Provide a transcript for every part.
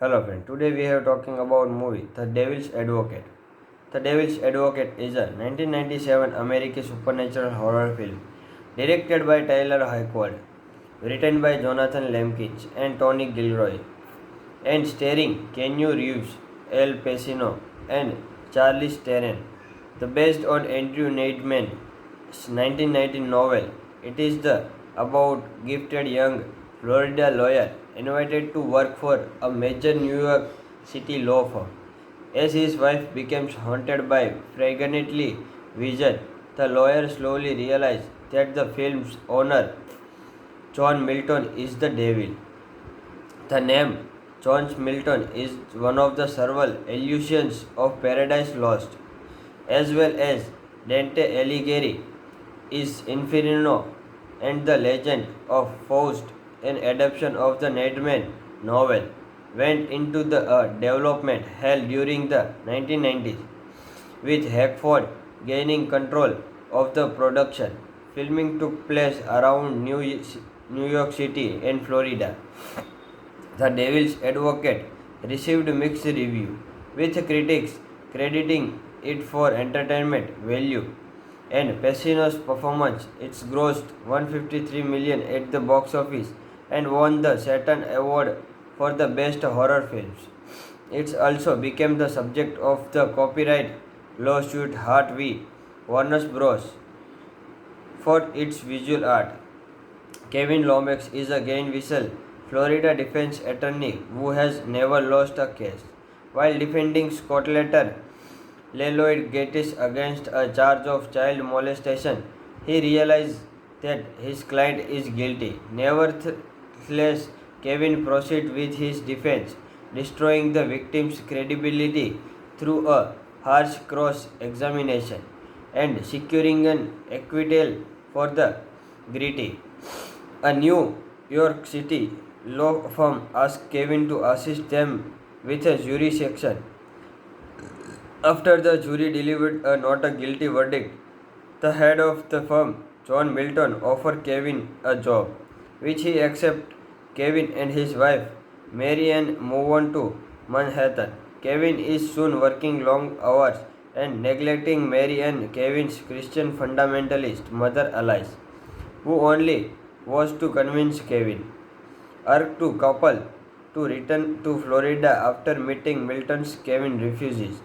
Hello friend, today we are talking about movie The Devil's Advocate. The Devil's Advocate is a 1997 American supernatural horror film directed by Tyler Hoechlin, written by Jonathan Lemkins and Tony Gilroy, and starring Keanu Reeves, Al Pacino, and Charlize Theron. The based on Andrew Neidman's 1919 novel, it is the about gifted young Florida lawyer invited to work for a major New York City law firm. As his wife becomes haunted by frequently vision, the lawyer slowly realizes that the film's owner, John Milton, is the devil. The name John Milton is one of the several allusions of Paradise Lost, as well as Dante Alighieri is Inferno and the Legend of Faust, an adaptation of the Neidman novel, went into the development hell during the 1990s, with Hackford gaining control of the production. Filming took place around New York City and Florida. The Devil's Advocate received mixed review, with critics crediting it for entertainment value and Pacino's performance. It's grossed 153 million at the box office and won the Saturn Award for the best horror films. It also became the subject of the copyright lawsuit Hart v. Warner Bros. For its visual art. Kevin Lomax is a Gainesville, Florida defense attorney who has never lost a case. While defending Scottletter Lloyd Gates against a charge of child molestation, he realized that his client is guilty. Nevertheless, Kevin proceeds with his defense, destroying the victim's credibility through a harsh cross-examination and securing an acquittal for the guilty. A New York City law firm asked Kevin to assist them with a jury section. After the jury delivered a not a guilty verdict, the head of the firm, John Milton, offered Kevin a job, which he accepted. Kevin and his wife, Mary Ann, move on to Manhattan. Kevin is soon working long hours and neglecting Mary Ann, Kevin's Christian fundamentalist mother Alice, who only was to convince Kevin. Urged to couple to return to Florida after meeting Milton's Kevin refuses.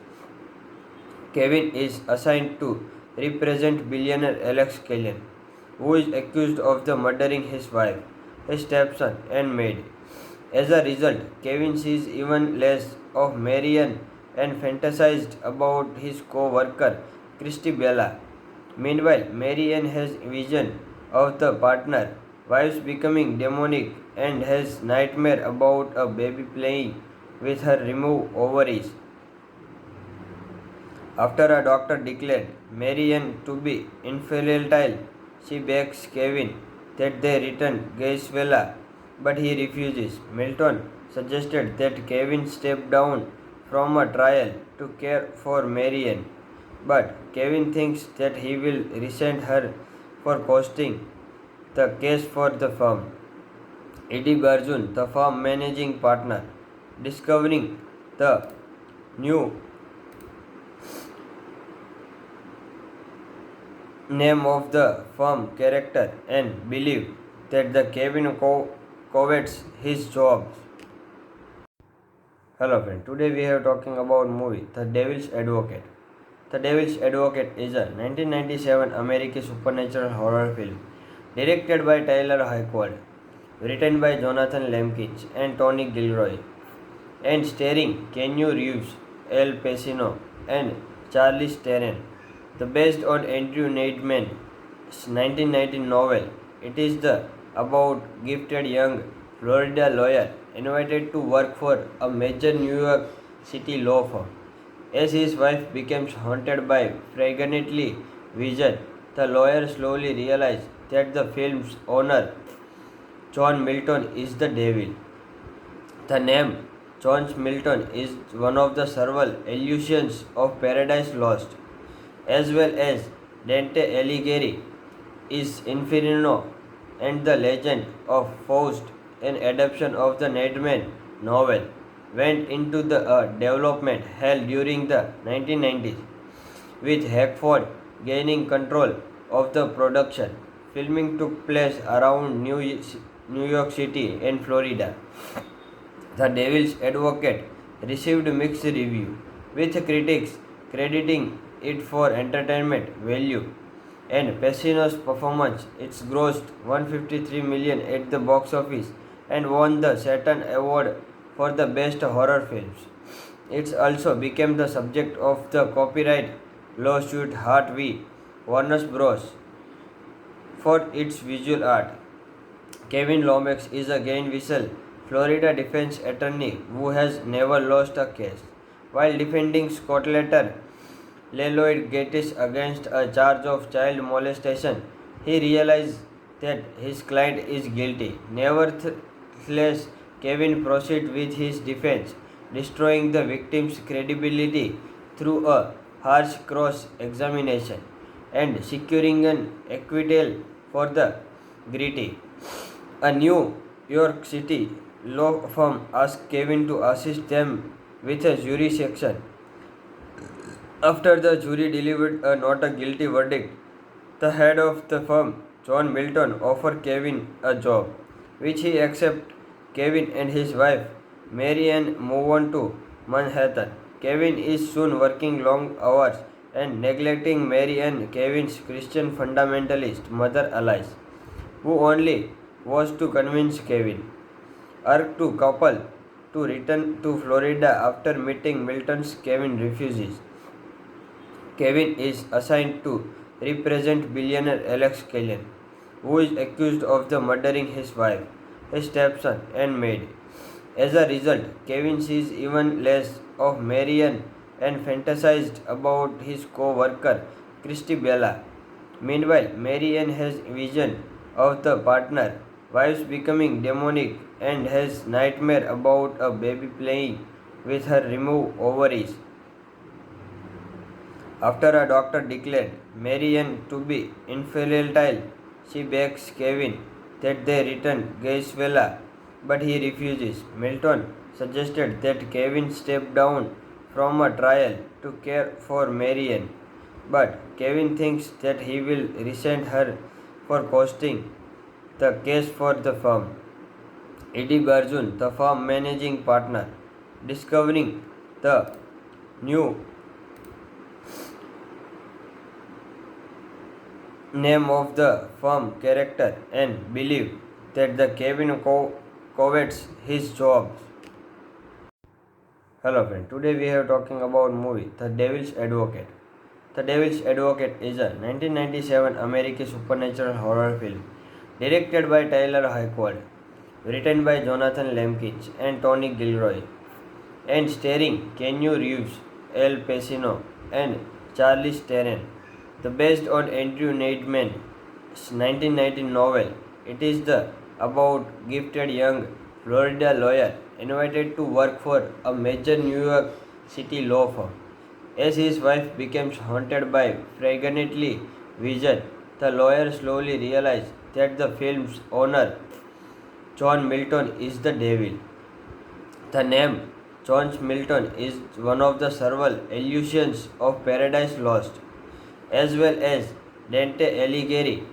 Kevin is assigned to represent billionaire Alex Kellyan, who is accused of the murdering his wife, his stepson, and maid. As a result, Kevin sees even less of Marianne and fantasized about his co-worker, Christy Bella. Meanwhile, Marianne has vision of the partner, wives becoming demonic, and has nightmare about a baby playing with her removed ovaries. After a doctor declared Marianne to be infertile, she begs Kevin that they return Gaisvela, but he refuses. Milton suggested that Kevin step down from a trial to care for Marianne, but Kevin thinks that he will resent her for costing the case for the firm. Eddie Garjun, the firm managing partner, discovering the new name of the firm character and believe that the Kevin covets his job. Hello friend, today we are talking about movie The Devil's Advocate. The Devil's Advocate is a 1997 American supernatural horror film directed by Tyler Hoechlin, written by Jonathan Lemkins and Tony Gilroy, and starring Keanu Reeves, Al Pacino, and Charlize Theron. The based on Andrew Neidman's 1919 novel, it is the about gifted young Florida lawyer invited to work for a major New York City law firm. As his wife becomes haunted by frequently vision, the lawyer slowly realizes that the film's owner, John Milton, is the devil. The name John Milton is one of the several allusions of Paradise Lost, as well as Dante Alighieri is Inferno and the Legend of Faust, an adaptation of the Neidman novel, went into the development hell during the 1990s, with Hackford gaining control of the production. Filming took place around New York City and Florida. The Devil's Advocate received mixed review, with critics crediting it for entertainment value and Pacino's performance. It's grossed 153 million at the box office and won the Saturn Award for the best horror films. It also became the subject of the copyright lawsuit Heart v. Warner Bros. For its visual art. Kevin Lomax is a Gainesville, Florida defense attorney who has never lost a case. While defending Scotlander Lloyd Gates against a charge of child molestation, he realized that his client is guilty. Nevertheless, Kevin proceeded with his defense, destroying the victim's credibility through a harsh cross examination and securing an acquittal for the guilty. A New York City law firm asked Kevin to assist them with a jury section. After the jury delivered a not a guilty verdict, the head of the firm, John Milton, offered Kevin a job, which he accepted. Kevin and his wife, Mary Ann, move on to Manhattan. Kevin is soon working long hours and neglecting Mary Ann, Kevin's Christian fundamentalist mother Alice, who only was to convince Kevin. Urged to couple to return to Florida after meeting Milton's Kevin refuses. Kevin is assigned to represent billionaire Alex Kellyan, who is accused of the murdering his wife, his stepson, and maid. As a result, Kevin sees even less of Marian and fantasized about his co-worker, Christy Bella. Meanwhile, Marian has vision of the partner, wives becoming demonic, and has nightmare about a baby playing with her removed ovaries. After a doctor declared Marian to be infertile, she begs Kevin that they return Gainesville, but he refuses. Milton suggested that Kevin step down from a trial to care for Marian, but Kevin thinks that he will resent her for costing the case for the firm. Eddie Garjun, the firm managing partner, discovering the new name of the firm character and believe that the Kevin covets his job. Hello friend, today we are talking about movie The Devil's Advocate. The Devil's Advocate is a 1997 American supernatural horror film directed by Tyler Hackford, written by Jonathan Lemkins and Tony Gilroy, and starring Keanu Reeves, Al Pacino, and Charlize Theron. The based on Andrew Neidman's 1919 novel, it is the about gifted young Florida lawyer invited to work for a major New York City law firm. As his wife becomes haunted by frequently vision, the lawyer slowly realizes that the film's owner, John Milton, is the devil. The name John Milton is one of the several allusions of Paradise Lost, as well as Dante Alighieri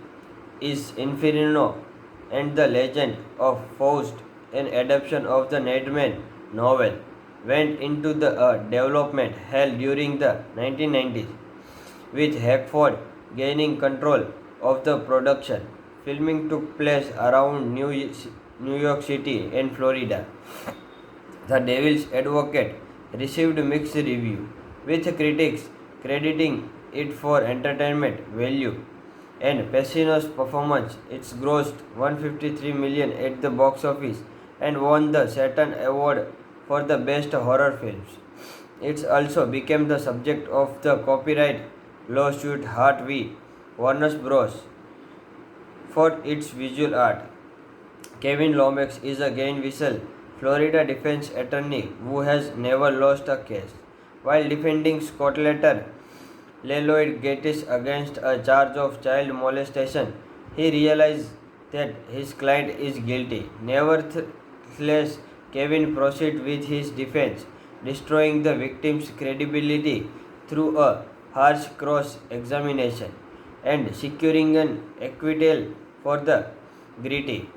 is Inferno and the Legend of Faust, an adaptation of the Neidman novel, went into the development hell during the 1990s, with Hackford gaining control of the production. Filming took place around New York City and Florida. The Devil's Advocate received mixed review, with critics crediting it for entertainment value and Pacino's performance. It's grossed 153 million at the box office and won the Saturn Award for the best horror films. It also became the subject of the copyright lawsuit Heart v. Warner Bros. For its visual art. Kevin Lomax is a Gainesville, Florida defense attorney who has never lost a case. While defending Scotlander Lloyd Gates against a charge of child molestation, he realized that his client is guilty. Nevertheless, Kevin proceeds with his defense, destroying the victim's credibility through a harsh cross examination and securing an acquittal for the guilty.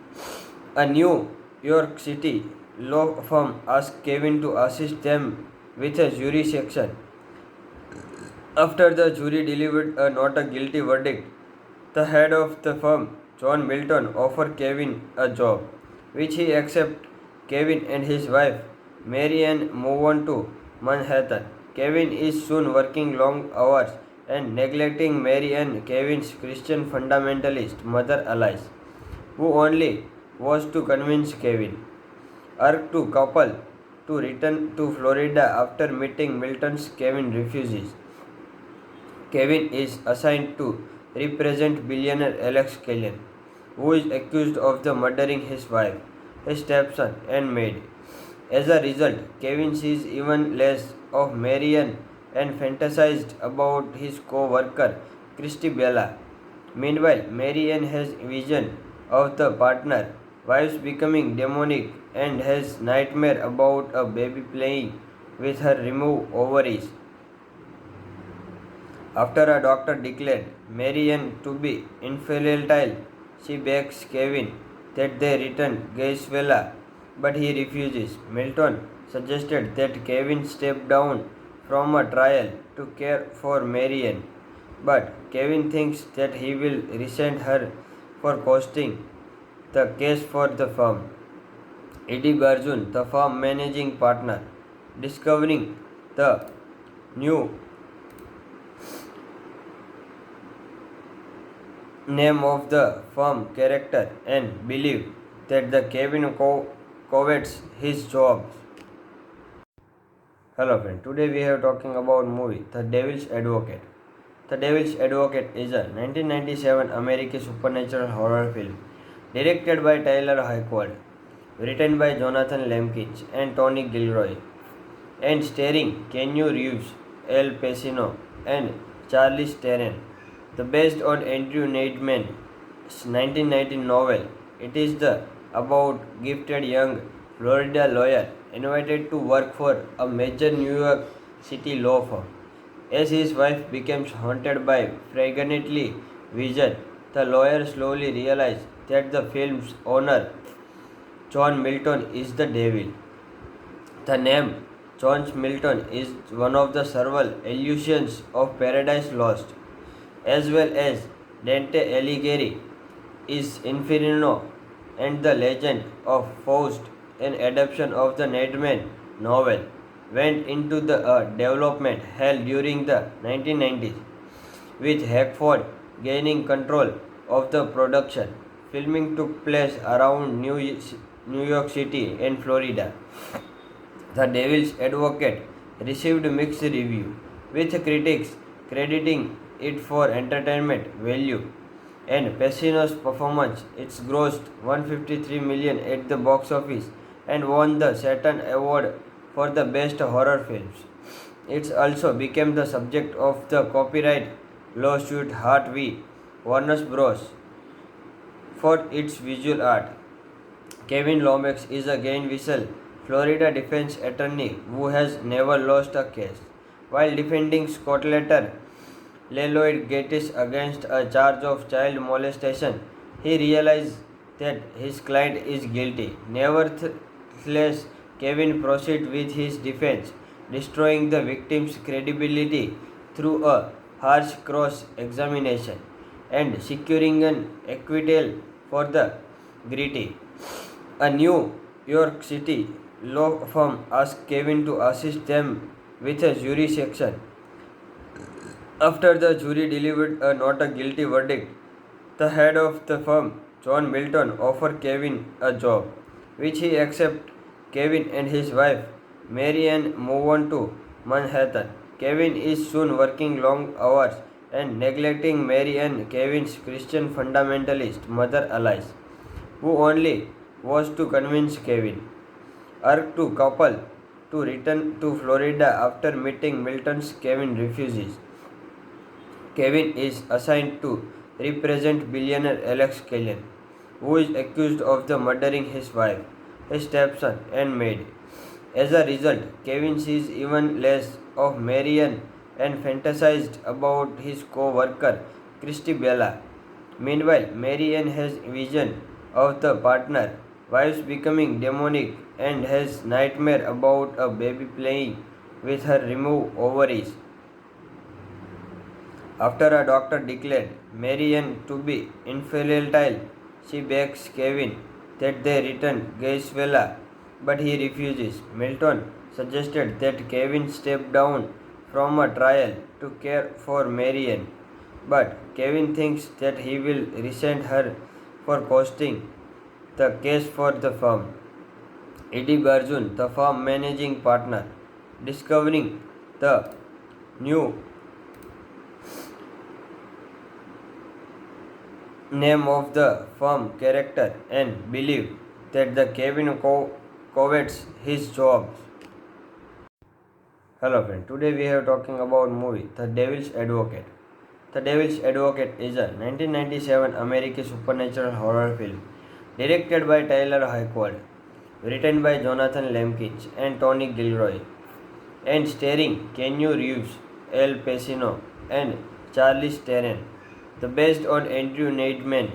A New York City law firm asked Kevin to assist them with a jury section. After the jury delivered a not a guilty verdict, the head of the firm, John Milton, offered Kevin a job, which he accepted. Kevin and his wife, Mary Ann, move on to Manhattan. Kevin is soon working long hours and neglecting Mary Ann, Kevin's Christian fundamentalist mother Alice, who only was to convince Kevin. Urged to couple to return to Florida after meeting Milton's, Kevin refuses. Kevin is assigned to represent billionaire Alex Kellyan, who is accused of the murdering his wife, his stepson, and maid. As a result, Kevin sees even less of Marian and fantasized about his co-worker Christy Bella. Meanwhile, Marian has vision of the partner, wives becoming demonic, and has nightmare about a baby playing with her removed ovaries. After a doctor declared Marian to be infertile, she begs Kevin that they return Gaisvella, but he refuses. Milton suggested that Kevin step down from a trial to care for Marian, but Kevin thinks that he will resent her for costing the case for the firm. Eddie Garjun, the firm managing partner, discovering the new name of the firm character and believe that the Kevin covets his job. Hello friend, today we are talking about movie The Devil's Advocate. The Devil's Advocate is a 1997 American supernatural horror film directed by Tyler Hoechlin, written by Jonathan Lemkins and Tony Gilroy, and starring Keanu Reeves, Al Pacino, and Charlize Theron. The based on Andrew Neidman's 1919 novel, it is the about gifted young Florida lawyer invited to work for a major New York City law firm. As his wife becomes haunted by fragrantly vision, the lawyer slowly realizes that the film's owner, John Milton, is the devil. The name John Milton is one of the several allusions of Paradise Lost, as well as Dante Alighieri is Inferno and the Legend of Faust, an adaptation of the Neidman novel, went into the development hell during the 1990s, with Hackford gaining control of the production. Filming took place around New York City and Florida. The Devil's Advocate received mixed review, with critics crediting it for entertainment value and Pacino's performance. It's grossed $153 million at the box office and won the Saturn Award for the best horror films. It also became the subject of the copyright lawsuit Hart v. Warner Bros. For its visual art. Kevin Lomax is a Gainesville, Florida defense attorney who has never lost a case. While defending Scottletter Lloyd Gates against a charge of child molestation, he realizes that his client is guilty. Nevertheless, Kevin proceeds with his defense, destroying the victim's credibility through a harsh cross examination and securing an acquittal for the guilty. A New York City law firm asked Kevin to assist them with a jury section. After the jury delivered a not a guilty verdict, the head of the firm, John Milton, offered Kevin a job, which he accepted. Kevin and his wife, Mary Ann, move on to Manhattan. Kevin is soon working long hours and neglecting Mary Ann, Kevin's Christian fundamentalist mother Alice, who only was to convince Kevin. Urged to couple to return to Florida after meeting Milton's, Kevin refuses. Kevin is assigned to represent billionaire Alex Kellyan, who is accused of the murdering his wife, his stepson and maid. As a result, Kevin sees even less of Marian and fantasized about his co-worker Christy Bella. Meanwhile, Marian has vision of the partner, wives becoming demonic, and has nightmare about a baby playing with her removed ovaries. After a doctor declared Marian to be infertile, she begs Kevin that they return Gaisvella, but he refuses. Milton suggested that Kevin step down from a trial to care for Marian, but Kevin thinks that he will resent her for costing the case for the firm. Eddie Barjun, the firm managing partner, discovering the new name of the firm character and believe that the Kevin covets his job. Hello friend, today we are talking about movie The Devil's Advocate. The Devil's Advocate is a 1997 American supernatural horror film directed by Tyler Hayward, written by Jonathan Lemkins and Tony Gilroy, and starring Keanu Reeves, Al Pacino, and Charlize Theron. The based on Andrew Neidman's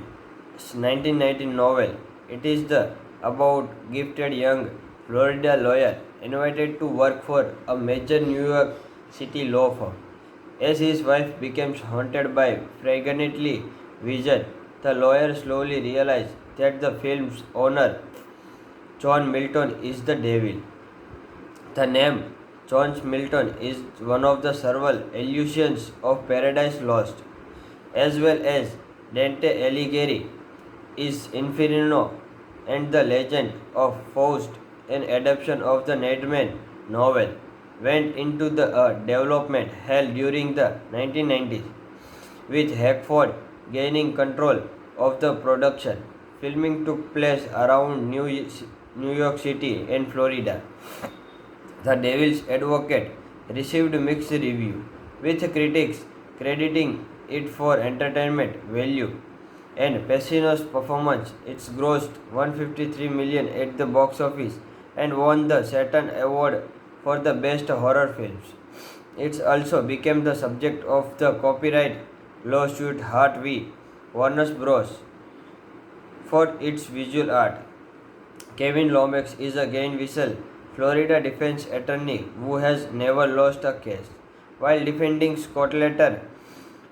1919 novel, it is the about gifted young Florida lawyer invited to work for a major New York City law firm. As his wife becomes haunted by fragrantly vision, the lawyer slowly realizes that the film's owner, John Milton, is the devil. The name John Milton is one of the several allusions of Paradise Lost, as well as Dante Alighieri is Inferno and the Legend of Faust, an adaptation of the Neidman novel, went into the development hell during the 1990s, with Hackford gaining control of the production. Filming took place around New York City and Florida. The Devil's Advocate received mixed review, with critics crediting it for entertainment value and Pacino's performance. It's grossed 153 million at the box office and won the Saturn Award for the best horror films. It also became the subject of the copyright lawsuit Heart v. Warner Bros. For its visual art. Kevin Lomax is a Gainesville, Florida defense attorney who has never lost a case. While defending Scottletter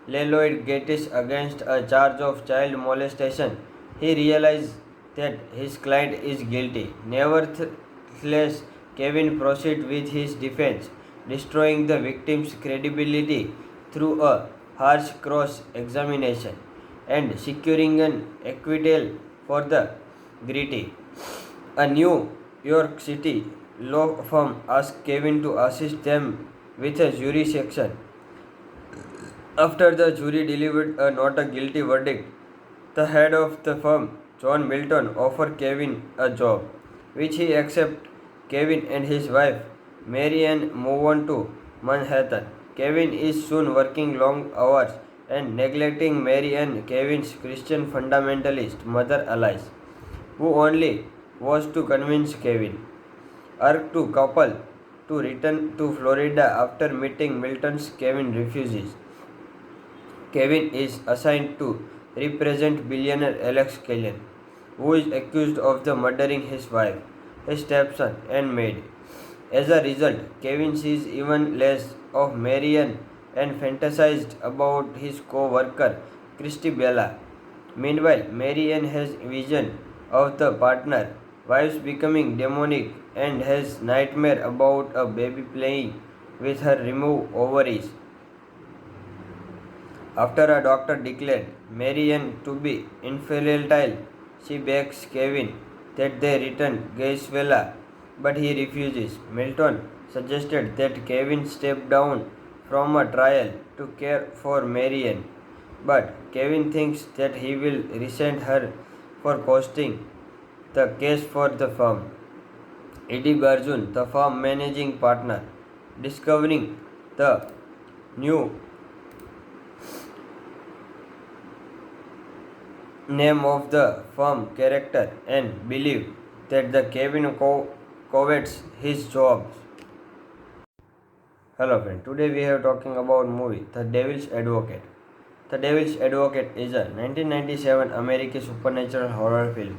Lloyd Gates against a charge of child molestation, he realized that his client is guilty. Nevertheless, Kevin proceeds with his defense, destroying the victim's credibility through a harsh cross-examination and securing an acquittal for the guilty. A New York City law firm asked Kevin to assist them with a jury section. After the jury delivered a not a guilty verdict, the head of the firm, John Milton, offered Kevin a job, which he accepted. Kevin and his wife, Mary Ann, move on to Manhattan. Kevin is soon working long hours and neglecting Mary Ann, Kevin's Christian fundamentalist mother Alice, who only was to convince Kevin. Urged to couple to return to Florida after meeting Milton's, Kevin refuses. Kevin is assigned to represent billionaire Alex Killian, who is accused of the murdering his wife, his stepson, and maid. As a result, Kevin sees even less of Marian and fantasized about his co-worker Christy Bella. Meanwhile, Marian has vision of the partner, wives becoming demonic, and has nightmare about a baby playing with her removed ovaries. After a doctor declared Marian to be infertile, she begs Kevin that they return Gaisvella, but he refuses. Milton suggested that Kevin step down from a trial to care for Marian, but Kevin thinks that he will resent her for costing the case for the firm. Eddie Barjun, the firm managing partner, discovering the new name of the firm character and believe that the Kevin covets his job. Hello friend, today we are talking about movie The Devil's Advocate. The Devil's Advocate is a 1997 American supernatural horror film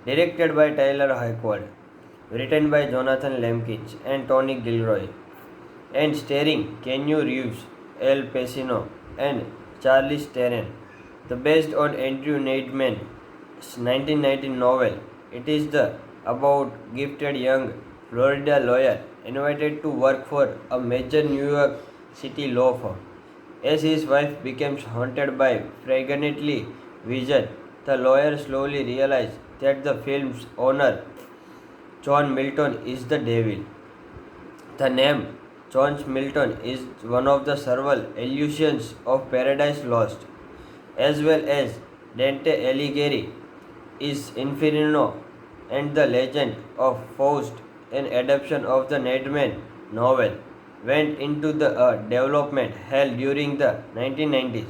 directed by Tyler Hoechlin, written by Jonathan Lemkins and Tony Gilroy, and starring Keanu Reeves, Al Pacino, and Charlize Theron. The based on Andrew Neidman's 1919 novel, it is the about gifted young Florida lawyer invited to work for a major New York City law firm. As his wife becomes haunted by frequently vision, the lawyer slowly realizes that the film's owner, John Milton, is the devil. The name John Milton is one of the several allusions of Paradise Lost, as well as Dante Alighieri is Inferno and the Legend of Faust, an adaptation of the Neidman novel, went into the development hell during the 1990s,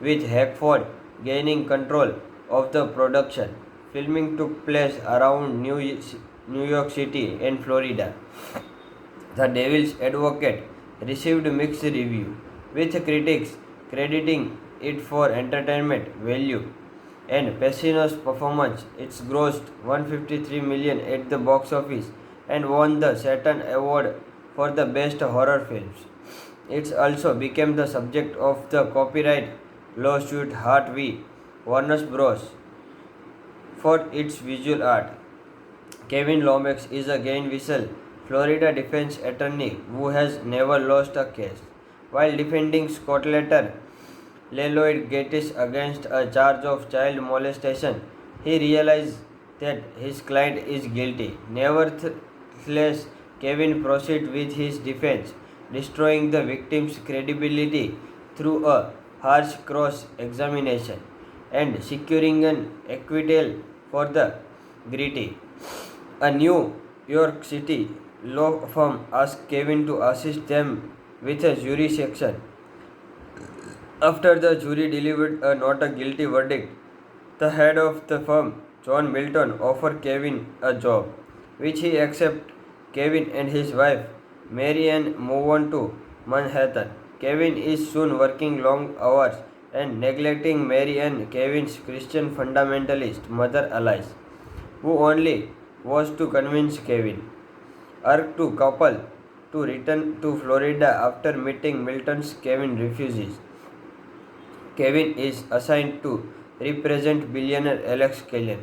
with Hackford gaining control of the production. Filming took place around New York City and Florida. The Devil's Advocate received mixed reviews, with critics crediting it for entertainment value and Pacino's performance. It grossed $153 million at the box office and won the Saturn Award for the best horror films. It also became the subject of the copyright lawsuit Hart v. Warner Bros. For its visual art. Kevin Lomax is a Gainesville, Florida defense attorney who has never lost a case. While defending Scottletter Lloyd Gates against a charge of child molestation, he realized that his client is guilty. Nevertheless, Kevin proceeds with his defense, destroying the victim's credibility through a harsh cross-examination and securing an acquittal for the guilty. A New York City law firm asked Kevin to assist them with a jury selection. After the jury delivered a not a guilty verdict, the head of the firm, John Milton, offered Kevin a job, which he accepted. Kevin and his wife, Mary Ann, move on to Manhattan. Kevin is soon working long hours and neglecting Mary Ann, Kevin's Christian fundamentalist mother Alice, who only was to convince Kevin, urged to couple to return to Florida after meeting Milton's. Kevin refuses. Kevin is assigned to represent billionaire Alex Kellyan,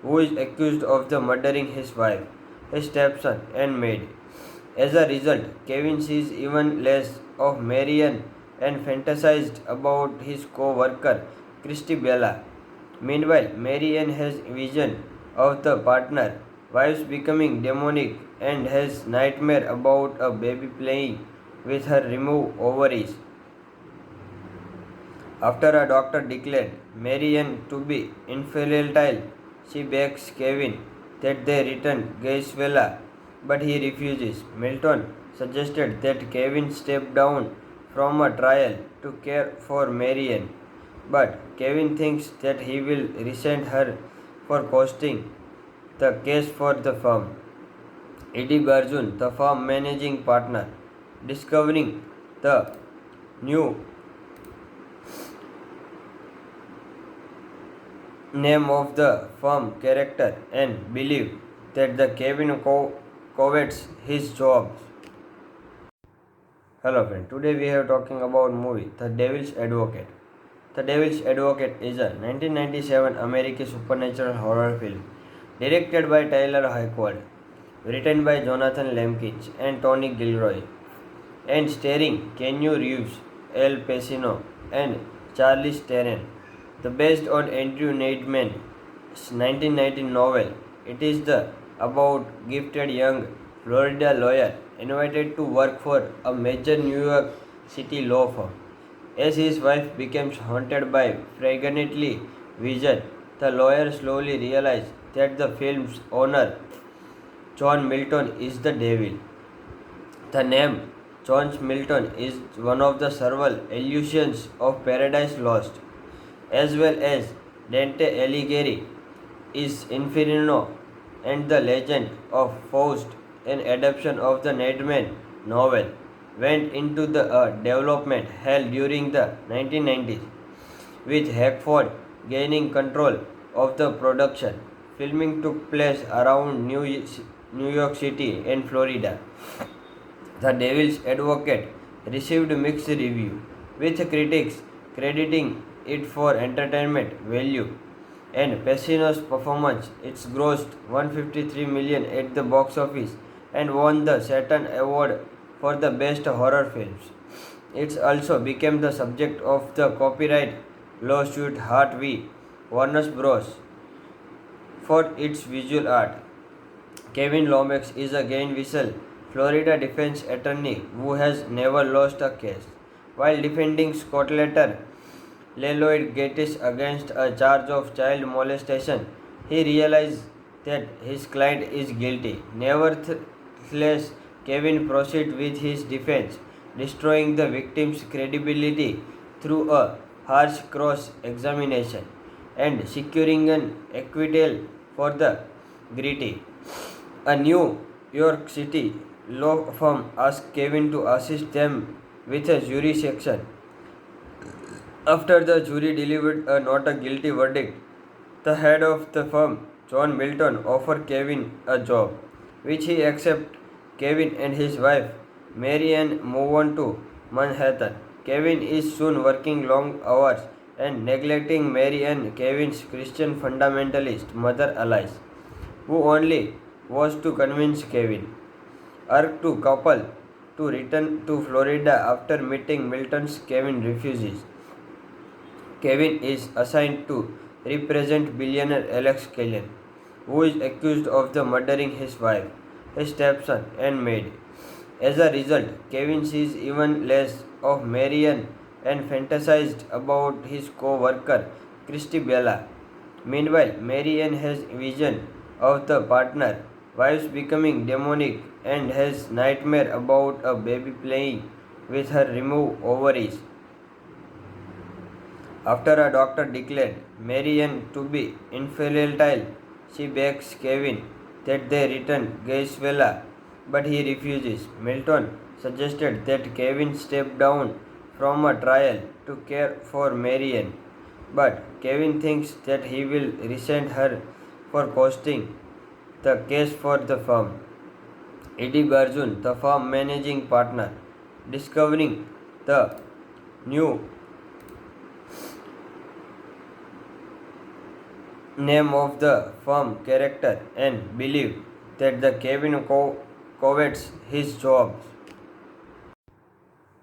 who is accused of the murdering his wife, his stepson, and maid. As a result, Kevin sees even less of Marianne and fantasized about his co-worker, Christy Bella. Meanwhile, Marianne has vision of the partner, wives becoming demonic, and has nightmare about a baby playing with her removed ovaries. After a doctor declared Marianne to be infertile, she begs Kevin that they return Gaisvela, but he refuses. Milton suggested that Kevin step down from a trial to care for Marianne, but Kevin thinks that he will resent her for costing the case for the firm. Eddie Garjun, the firm managing partner, discovering the new name of the firm character and believe that the Kevin covets his job. Hello friend, today we are talking about movie The Devil's Advocate. The Devil's Advocate is a 1997 American supernatural horror film directed by Tyler Hoechlin, written by Jonathan Lemkins and Tony Gilroy, and starring Keanu Reeves, Al Pacino, and Charlize Theron. The based on Andrew Neidman's 1919 novel, it is the about gifted young Florida lawyer invited to work for a major New York City law firm. As his wife becomes haunted by frequently vision, the lawyer slowly realizes that the film's owner, John Milton, is the devil. The name John Milton is one of the several allusions of Paradise Lost, as well as Dante Alighieri is Inferno and The Legend of Faust, an adaptation of the Ned Man novel, went into the development hell during the 1990s, with Hackford gaining control of the production. Filming took place around New York City and Florida. The Devil's Advocate received mixed review, with critics crediting it for entertainment value and Pacino's performance. It's grossed 153 million at the box office and won the Saturn Award for the best horror films. It also became the subject of the copyright lawsuit Hart v. Warner Bros. For its visual art. Kevin Lomax is a Gainesville, Florida defense attorney who has never lost a case. While defending Scotlander Lloyd Gates against a charge of child molestation, he realized that his client is guilty. Nevertheless, Kevin proceeded with his defense, destroying the victim's credibility through a harsh cross examination and securing an acquittal for the guilty. A New York City law firm asked Kevin to assist them with a jury section. After the jury delivered a not a guilty verdict, the head of the firm, John Milton, offered Kevin a job, which he accepted. Kevin and his wife, Mary Ann, move on to Manhattan. Kevin is soon working long hours and neglecting Mary Ann, Kevin's Christian fundamentalist mother Alice, who only was to convince Kevin. Urged to couple to return to Florida after meeting Milton's Kevin refuses. Kevin is assigned to represent billionaire Alex Kellyan, who is accused of the murdering his wife, his stepson, and maid. As a result, Kevin sees even less of Marian and fantasized about his co-worker, Christy Bella. Meanwhile, Marian has vision of the partner, wives becoming demonic, and has nightmare about a baby playing with her removed ovaries. After a doctor declared Marian to be infertile, she begs Kevin that they return Gaisvela, but he refuses. Milton suggested that Kevin step down from a trial to care for Marian, but Kevin thinks that he will resent her for costing the case for the firm. Eddie Garjun, the firm managing partner, discovering the new name of the firm character and believe that the Kevin covets his job.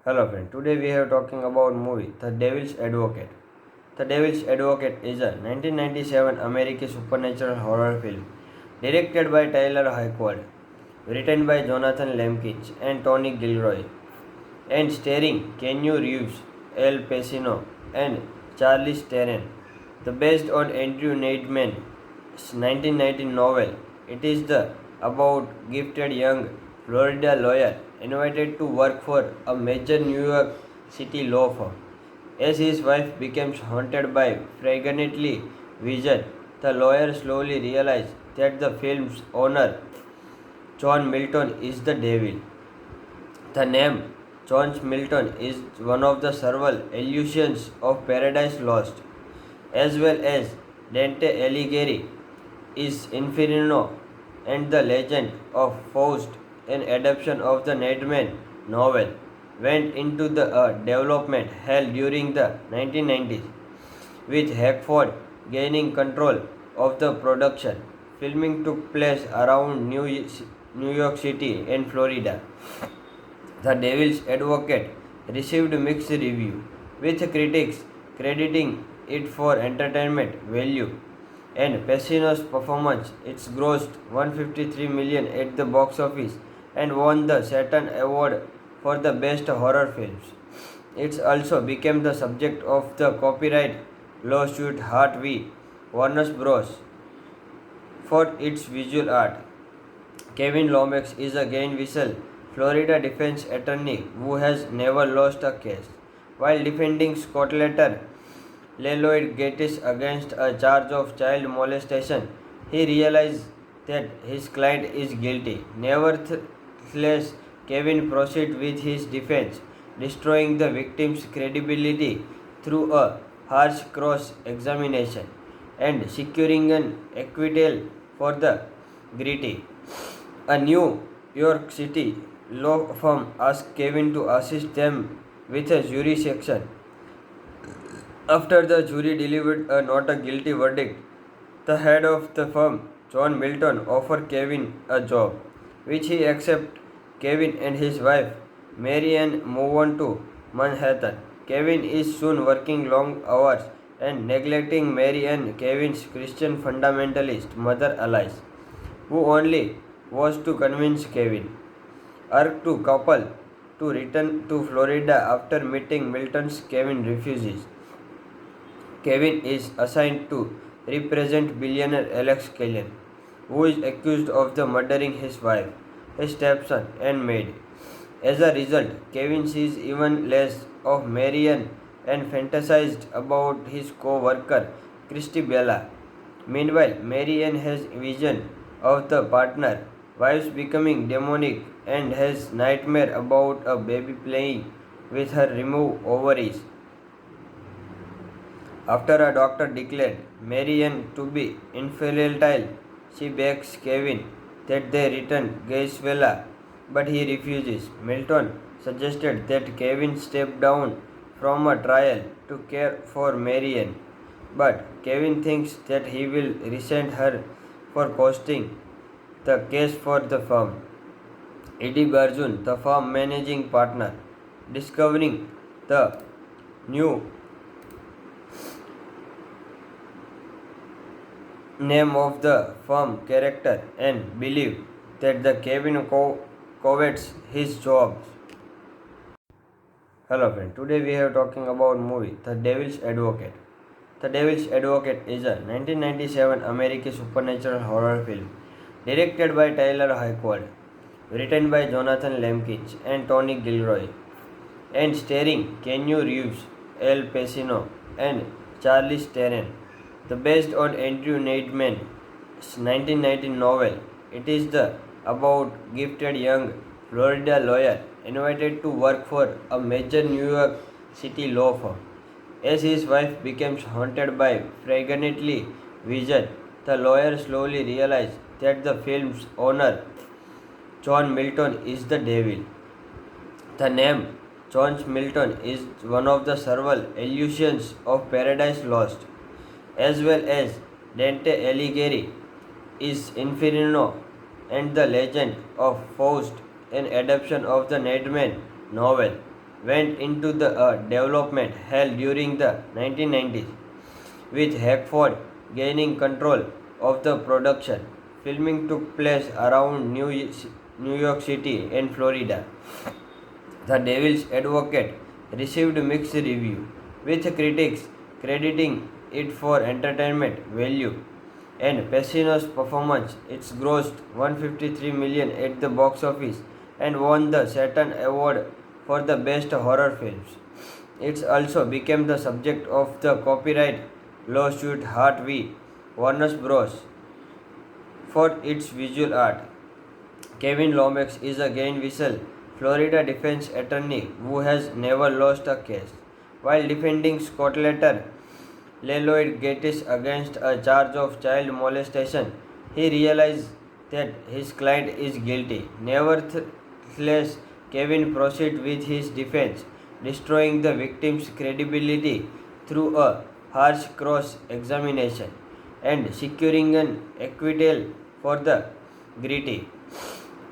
Hello friend, today we are talking about movie The Devil's Advocate. The Devil's Advocate is a 1997 American supernatural horror film directed by Tyler Hayward, written by Jonathan Lemkins and Tony Gilroy, and starring Keanu Reeves, Al Pacino, and Charlize Theron. The based on Andrew Neidman's 1919 novel, it is the about gifted young Florida lawyer invited to work for a major New York City law firm. As his wife becomes haunted by frequently vision, the lawyer slowly realizes that the film's owner, John Milton, is the devil. The name John Milton is one of the several allusions of Paradise Lost, as well as Dante Alighieri is Inferno and The Legend of Faust, an adaptation of the Ned Man novel, went into the development hell during the 1990s, with Hackford gaining control of the production. Filming took place around New York City and Florida. The Devil's Advocate received mixed review, with critics crediting it for entertainment value and Pacino's performance. It's grossed 153 million at the box office and won the Saturn Award for the best horror films. It also became the subject of the copyright lawsuit Hart v. Warner Bros. For its visual art. Kevin Lomax is a Gainesville, Florida defense attorney who has never lost a case. While defending Scotlander Lloyd Gates against a charge of child molestation, he realized that his client is guilty. Nevertheless, Kevin proceeds with his defense, destroying the victim's credibility through a harsh cross examination and securing an acquittal for the guilty. A New York City law firm asked Kevin to assist them with a jury selection. After the jury delivered a not a guilty verdict, the head of the firm, John Milton, offered Kevin a job, which he accepted. Kevin and his wife, Mary Ann, move on to Manhattan. Kevin is soon working long hours and neglecting Mary Ann, Kevin's Christian fundamentalist mother Alice, who only was to convince Kevin. Urged to couple to return to Florida after meeting Milton's, Kevin refuses. Kevin is assigned to represent billionaire Alex Kellen, who is accused of the murdering his wife, his stepson, and maid. As a result, Kevin sees even less of Marian and fantasized about his co-worker, Christy Bella. Meanwhile, Marian has vision of the partner, wives becoming demonic, and has nightmare about a baby playing with her removed ovaries. After a doctor declared Marian to be infertile, she begs Kevin that they return Gaisvella, but he refuses. Milton suggested that Kevin step down from a trial to care for Marian, but Kevin thinks that he will resent her for posting the case for the firm. Eddie Garjun, the firm managing partner, discovering the new name of the firm character and believe that the Kevin covets his job. Hello friend, today we are talking about movie The Devil's Advocate. The Devil's Advocate is a 1997 American supernatural horror film directed by Tyler Hoechlin, written by Jonathan Lemkins and Tony Gilroy, and starring Keanu Reeves, Al Pacino, and Charlize Theron. Based on Andrew Neidman's 1919 novel, it is about gifted young Florida lawyer invited to work for a major New York City law firm. As his wife becomes haunted by frequently vision, the lawyer slowly realizes that the film's owner, John Milton, is the devil. The name John Milton is one of the several allusions of Paradise Lost, as well as Dante Alighieri is Inferno and the Legend of Faust, an adaptation of the Neidman novel, went into the development hell during the 1990s, with Hackford gaining control of the production. Filming took place around New York City and Florida. The Devil's Advocate received mixed reviews, with critics crediting it for entertainment value and Pacino's performance. It's grossed $153 million at the box office and won the Saturn Award for the best horror films. It also became the subject of the copyright lawsuit Hart v. Warner Bros. For its visual art. Kevin Lomax is a Gainesville, Florida defense attorney who has never lost a case. While defending Scottletter Lloyd Gates against a charge of child molestation, he realized that his client is guilty. Nevertheless, Kevin proceeds with his defense, destroying the victim's credibility through a harsh cross examination and securing an acquittal for the guilty.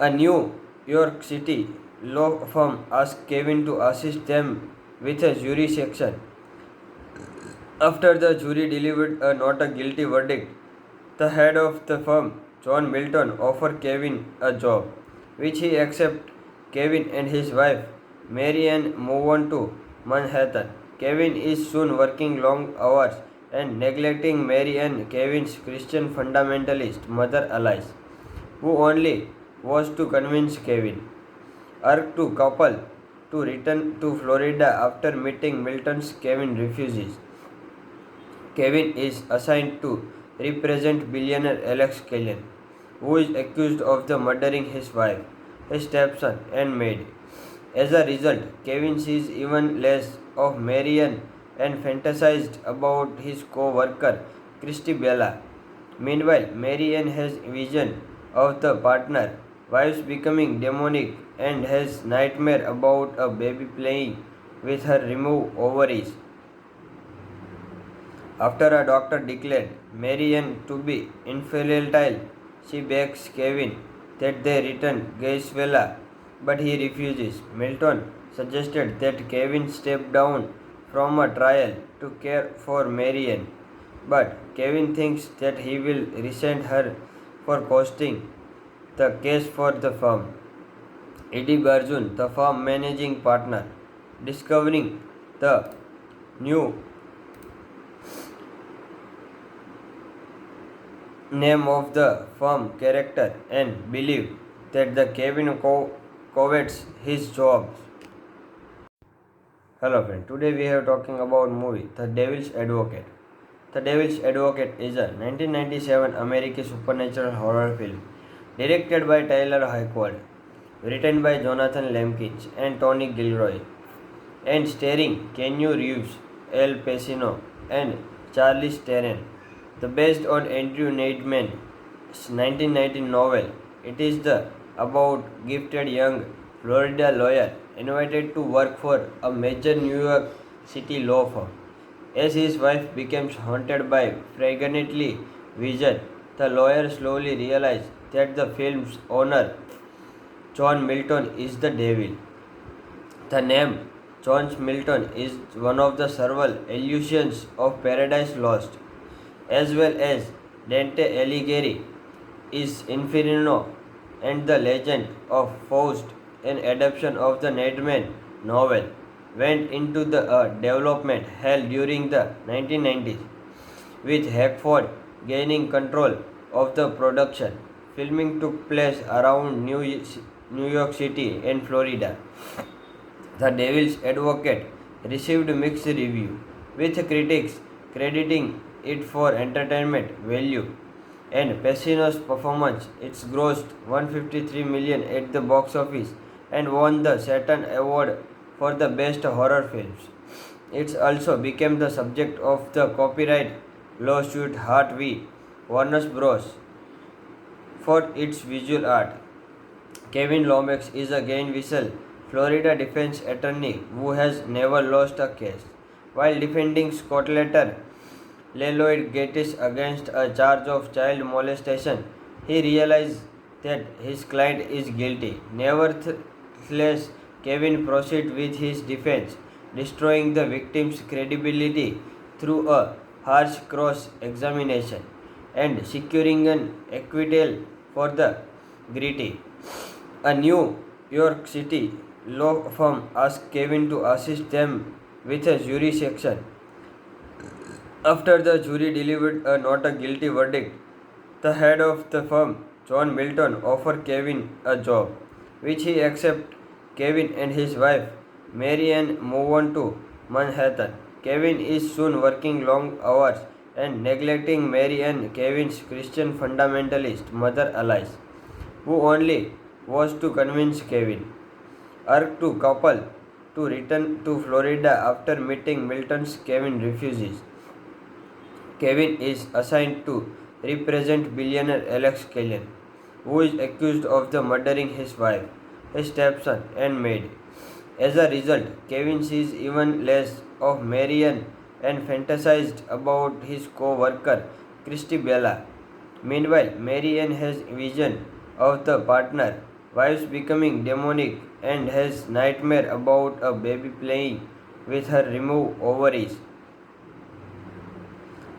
A New York City law firm asked Kevin to assist them with a jury selection. After the jury delivered a not a guilty verdict, the head of the firm, John Milton, offered Kevin a job, which he accepted. Kevin and his wife, Mary Ann, move on to Manhattan. Kevin is soon working long hours and neglecting Mary Ann, Kevin's Christian fundamentalist mother Alice, who only was to convince Kevin. Urged to couple to return to Florida after meeting Milton's, Kevin refuses. Kevin is assigned to represent billionaire Alex Kellen, who is accused of the murdering his wife, his stepson, and maid. As a result, Kevin sees even less of Marian and fantasized about his co-worker, Christy Bella. Meanwhile, Marian has vision of the partner, wives becoming demonic, and has nightmare about a baby playing with her removed ovaries. After a doctor declared Marian to be infertile, she begs Kevin that they return Gaisvella, but he refuses. Milton suggested that Kevin step down from a trial to care for Marian, but Kevin thinks that he will resent her for costing the case for the firm. Eddie Barjun, the firm managing partner, discovering the new name of the firm character and believe that the Kevin covets his jobs. Hello friend, today we are talking about movie The Devil's Advocate. The Devil's Advocate is a 1997 American supernatural horror film directed by Tyler Hayward, written by Jonathan Lemkins and Tony Gilroy, and starring Keanu Reeves, Al Pacino, and Charlize Theron. The based on Andrew Neidman's 1919 novel, it is the about gifted young Florida lawyer invited to work for a major New York City law firm. As his wife becomes haunted by frequently vision, the lawyer slowly realizes that the film's owner, John Milton, is the devil. The name John Milton is one of the several allusions of Paradise Lost, as well as Dante Alighieri is Inferno and the Legend of Faust, an adaptation of the Neidman novel, went into the development hell during the 1990s, with Hackford gaining control of the production. Filming took place around New York City and Florida. The Devil's Advocate received mixed review, with critics crediting it for entertainment value and Pacino's performance. It's grossed 153 million at the box office and won the Saturn Award for the best horror films. It also became the subject of the copyright lawsuit Heart v. Warner Bros. For its visual art. Kevin Lomax is a Gainesville, Florida defense attorney who has never lost a case. While defending Scottletter Lloyd Gates against a charge of child molestation, he realized that his client is guilty. Nevertheless, Kevin proceeds with his defense, destroying the victim's credibility through a harsh cross-examination and securing an acquittal for the guilty. A New York City law firm asked Kevin to assist them with a jury section. After the jury delivered a not a guilty verdict, the head of the firm, John Milton, offered Kevin a job, which he accepted. Kevin and his wife, Mary Ann, move on to Manhattan. Kevin is soon working long hours and neglecting Mary Ann, Kevin's Christian fundamentalist mother Alice, who only was to convince Kevin. Urged to couple to return to Florida after meeting Milton's, Kevin refuses. Kevin is assigned to represent billionaire Alex Killian, who is accused of the murdering his wife, his stepson, and maid. As a result, Kevin sees even less of Marian and fantasized about his co-worker, Christy Bella. Meanwhile, Marian has vision of the partner, wives becoming demonic, and has nightmare about a baby playing with her removed ovaries.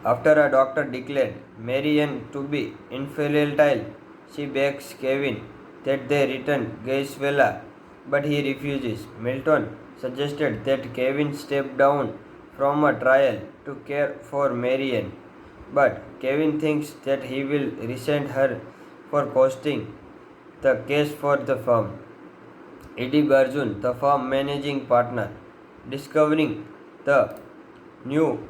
After a doctor declared Marian to be infertile, she begs Kevin that they return Gaisvella, but he refuses. Milton suggested that Kevin step down from a trial to care for Marian, but Kevin thinks that he will resent her for costing the case for the firm. Eddie Barjun, the firm managing partner, discovering the new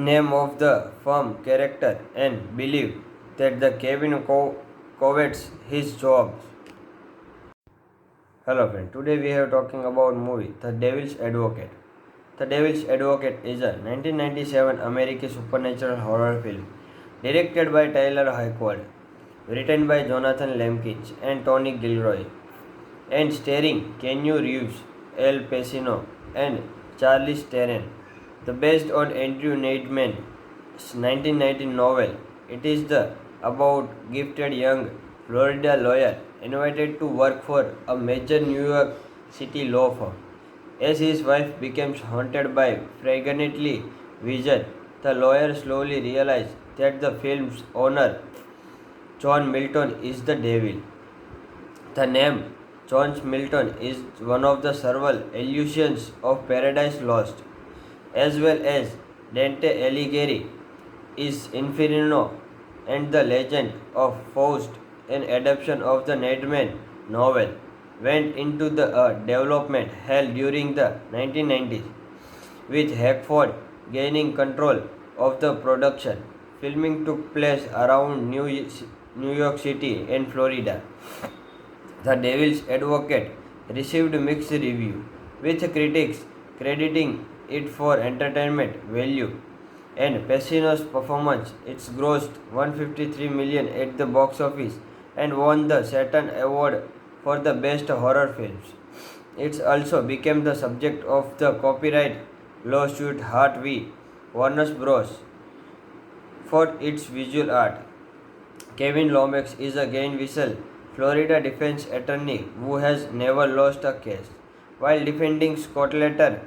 name of the firm character and believe that the Kevin covets his job. Hello friend, today we are talking about movie The Devil's Advocate. The Devil's Advocate is a 1997 American supernatural horror film directed by Tyler Hoechlin, written by Jonathan Lemkins and Tony Gilroy, and starring Keanu Reeves, Al Pacino, and Charlize Theron. The based on Andrew Neidman's 1919 novel, it is the about gifted young Florida lawyer invited to work for a major New York City law firm. As his wife becomes haunted by frequently vision, the lawyer slowly realizes that the film's owner, John Milton, is the devil. The name John Milton is one of the several allusions of Paradise Lost, as well as Dante Alighieri is Inferno and the Legend of Faust, an adaptation of the Neidman novel, went into the development hell during the 1990s, with Hackford gaining control of the production. Filming took place around New York City and Florida. The Devil's Advocate received mixed reviews, with critics crediting it for entertainment value and Pacino's performance. It grossed 153 million at the box office and won the Saturn Award for the best horror films. It also became the subject of the copyright lawsuit Hart v. Warner Bros. For its visual art. Kevin Lomax is a Gainesville, Florida defense attorney who has never lost a case. While defending Scottletter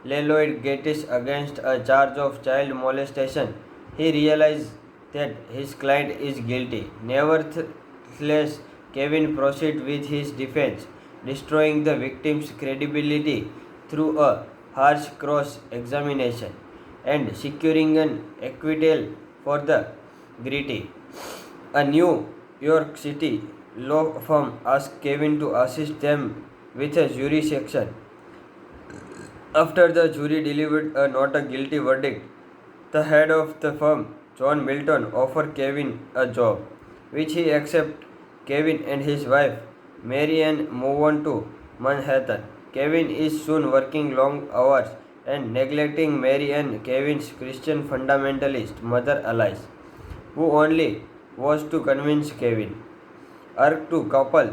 Lloyd Gates against a charge of child molestation, he realized that his client is guilty. Nevertheless, Kevin proceeds with his defense, destroying the victim's credibility through a harsh cross-examination and securing an acquittal for the guilty. A New York City law firm asked Kevin to assist them with a jury section. After the jury delivered a not a guilty verdict, the head of the firm, John Milton, offered Kevin a job, which he accepted. Kevin and his wife, Mary Ann, move on to Manhattan. Kevin is soon working long hours and neglecting Mary Ann, Kevin's Christian fundamentalist mother Alice, who only was to convince Kevin, urged to couple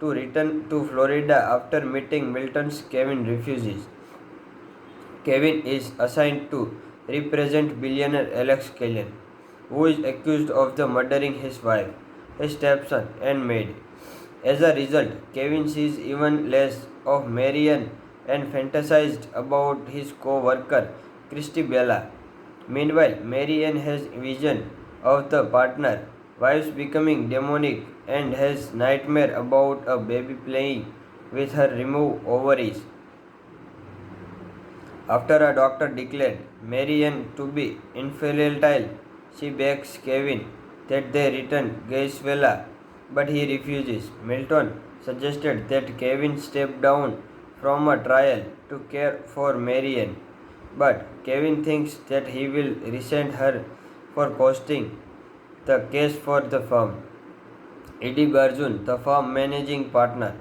to return to Florida after meeting Milton's. Kevin refuses. Kevin is assigned to represent billionaire Alex Kellyan, who is accused of the murdering his wife, his stepson, and maid. As a result, Kevin sees even less of Marianne and fantasized about his co-worker Christy Bella. Meanwhile, Marianne has vision of the partner, wives becoming demonic, and has nightmare about a baby playing with her removed ovaries. After a doctor declared Marianne to be infertile, she begs Kevin that they return Gaisvela, but he refuses. Milton suggested that Kevin step down from a trial to care for Marianne, but Kevin thinks that he will resent her for costing the case for the firm. Eddie Garjun, the firm managing partner,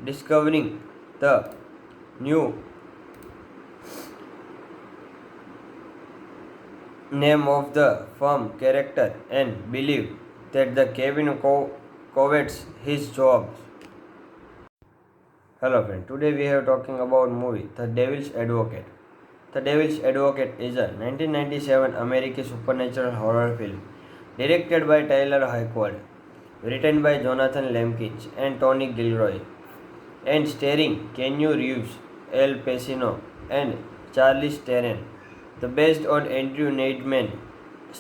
discovering the new name of the firm character and believe that the Kevin covets his job. Hello friend, today we are talking about movie The Devil's Advocate. The Devil's Advocate is a 1997 American supernatural horror film directed by Tyler Hoechlin, written by Jonathan Lemkins and Tony Gilroy, and starring Keanu Reeves, Al Pacino, and Charlize Theron. The based on Andrew Neidman's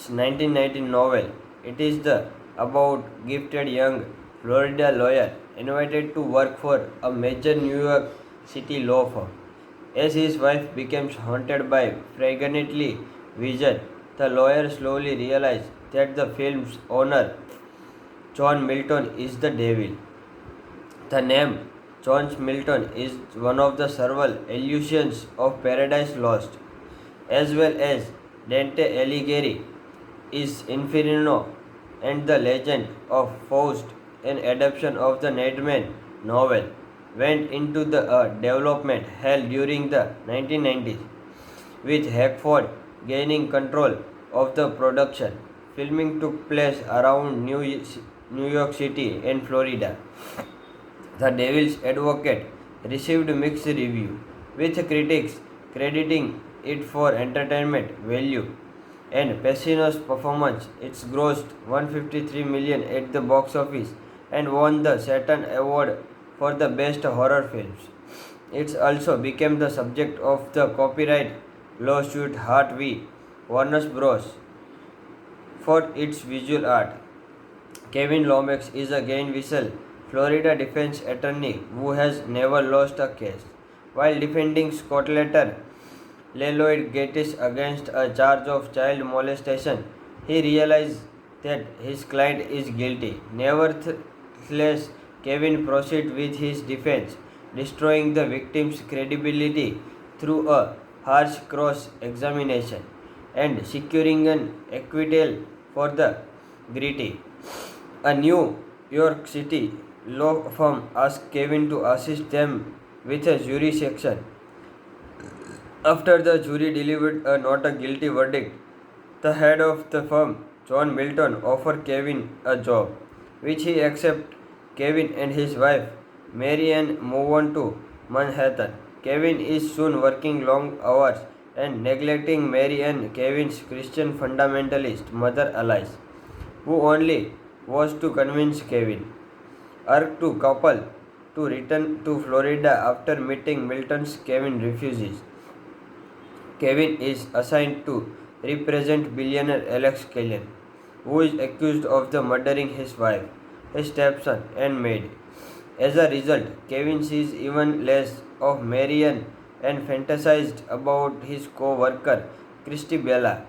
1919 novel, it is the about gifted young Florida lawyer invited to work for a major New York City law firm. As his wife becomes haunted by frequently vision, the lawyer slowly realizes that the film's owner, John Milton, is the devil. The name John Milton is one of the several allusions of Paradise Lost, as well as Dante Alighieri is Inferno and the Legend of Faust, an adaptation of the Ned Man novel, went into the development hell during the 1990s, with Hackford gaining control of the production. Filming took place around New York City and Florida. The Devil's Advocate received mixed review, with critics crediting it for entertainment value and Pacino's performance. It's grossed 153 million at the box office and won the Saturn Award for the best horror films. It also became the subject of the copyright lawsuit Heart v. Warner Bros. For its visual art. Kevin Lomax is a Gainesville, Florida defense attorney who has never lost a case. While defending Scotlander Lloyd Gates against a charge of child molestation, he realized that his client is guilty. Nevertheless, Kevin proceeded with his defense, destroying the victim's credibility through a harsh cross examination and securing an acquittal for the guilty. A New York City law firm asked Kevin to assist them with a jury section. After the jury delivered a not a guilty verdict, the head of the firm, John Milton, offered Kevin a job, which he accepted. Kevin and his wife, Mary Ann, move on to Manhattan. Kevin is soon working long hours and neglecting Mary Ann, Kevin's Christian fundamentalist mother Alice, who only was to convince Kevin. Urged to couple to return to Florida after meeting Milton's, Kevin refuses. Kevin is assigned to represent billionaire Alex Kellyan, who is accused of the murdering his wife, his stepson, and maid. As a result, Kevin sees even less of Marian and fantasized about his co-worker, Christy Bella.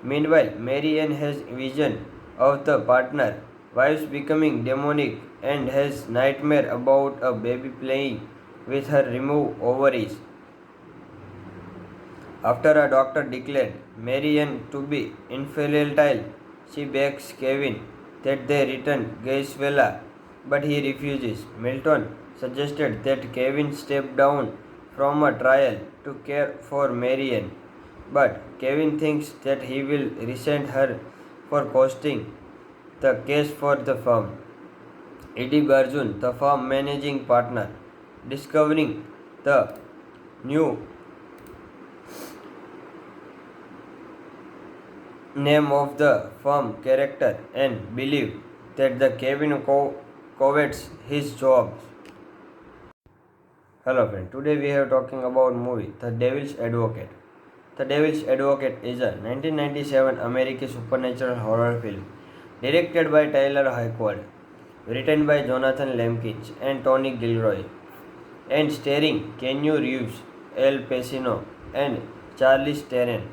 Meanwhile, Marian has vision of the partner, wives becoming demonic, and has nightmare about a baby playing with her removed ovaries. After a doctor declared Marian to be infertile, she begs Kevin that they return Gainesville, but he refuses. Milton suggested that Kevin step down from a trial to care for Marian, but Kevin thinks that he will resent her for costing the case for the firm. Eddie Garjun, the firm managing partner, discovering the new name of the firm character and believe that the Kevin covets his job. Hello friend, today we are talking about movie The Devil's Advocate. The Devil's Advocate is a 1997 American supernatural horror film directed by Tyler Hayward, written by Jonathan Lemkins and Tony Gilroy, and starring Keanu Reeves, Al Pacino, and Charlize Theron.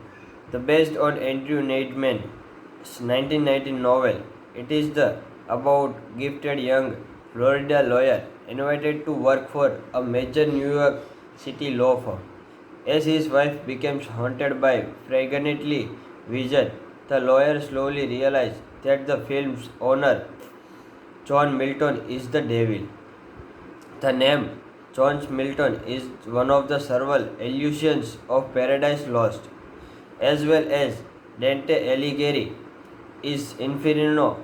The based on Andrew Neidman's 1919 novel, it is the about gifted young Florida lawyer invited to work for a major New York City law firm. As his wife becomes haunted by frequently vision, the lawyer slowly realizes that the film's owner, John Milton, is the devil. The name John Milton is one of the several allusions of Paradise Lost, as well as Dante Alighieri is Inferno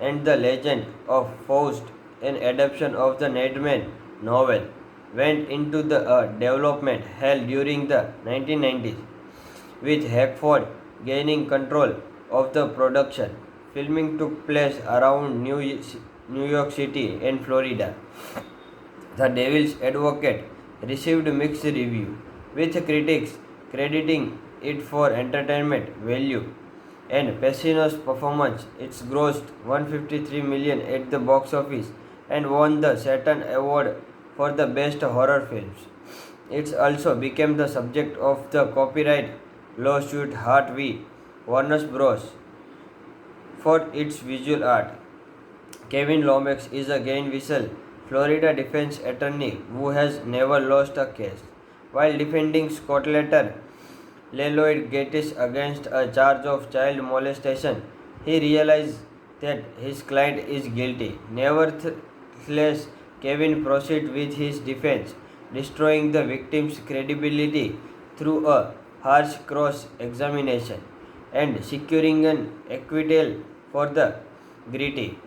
and the Legend of Faust, an adaptation of the Ned Man novel, went into the development hell during the 1990s, with Hackford gaining control of the production. Filming took place around New York City and Florida. The Devil's Advocate received mixed review, with critics crediting it for entertainment value and Pacino's performance. It's grossed 153 million at the box office and won the Saturn Award for the best horror films. It also became the subject of the copyright lawsuit Heart v. Warner Bros. For its visual art. Kevin Lomax is a Gainesville, Florida defense attorney who has never lost a case. While defending Scotlander Lloyd gets against a charge of child molestation, he realizes that his client is guilty. Nevertheless, Kevin proceeds with his defense, destroying the victim's credibility through a harsh cross examination and securing an acquittal for the guilty.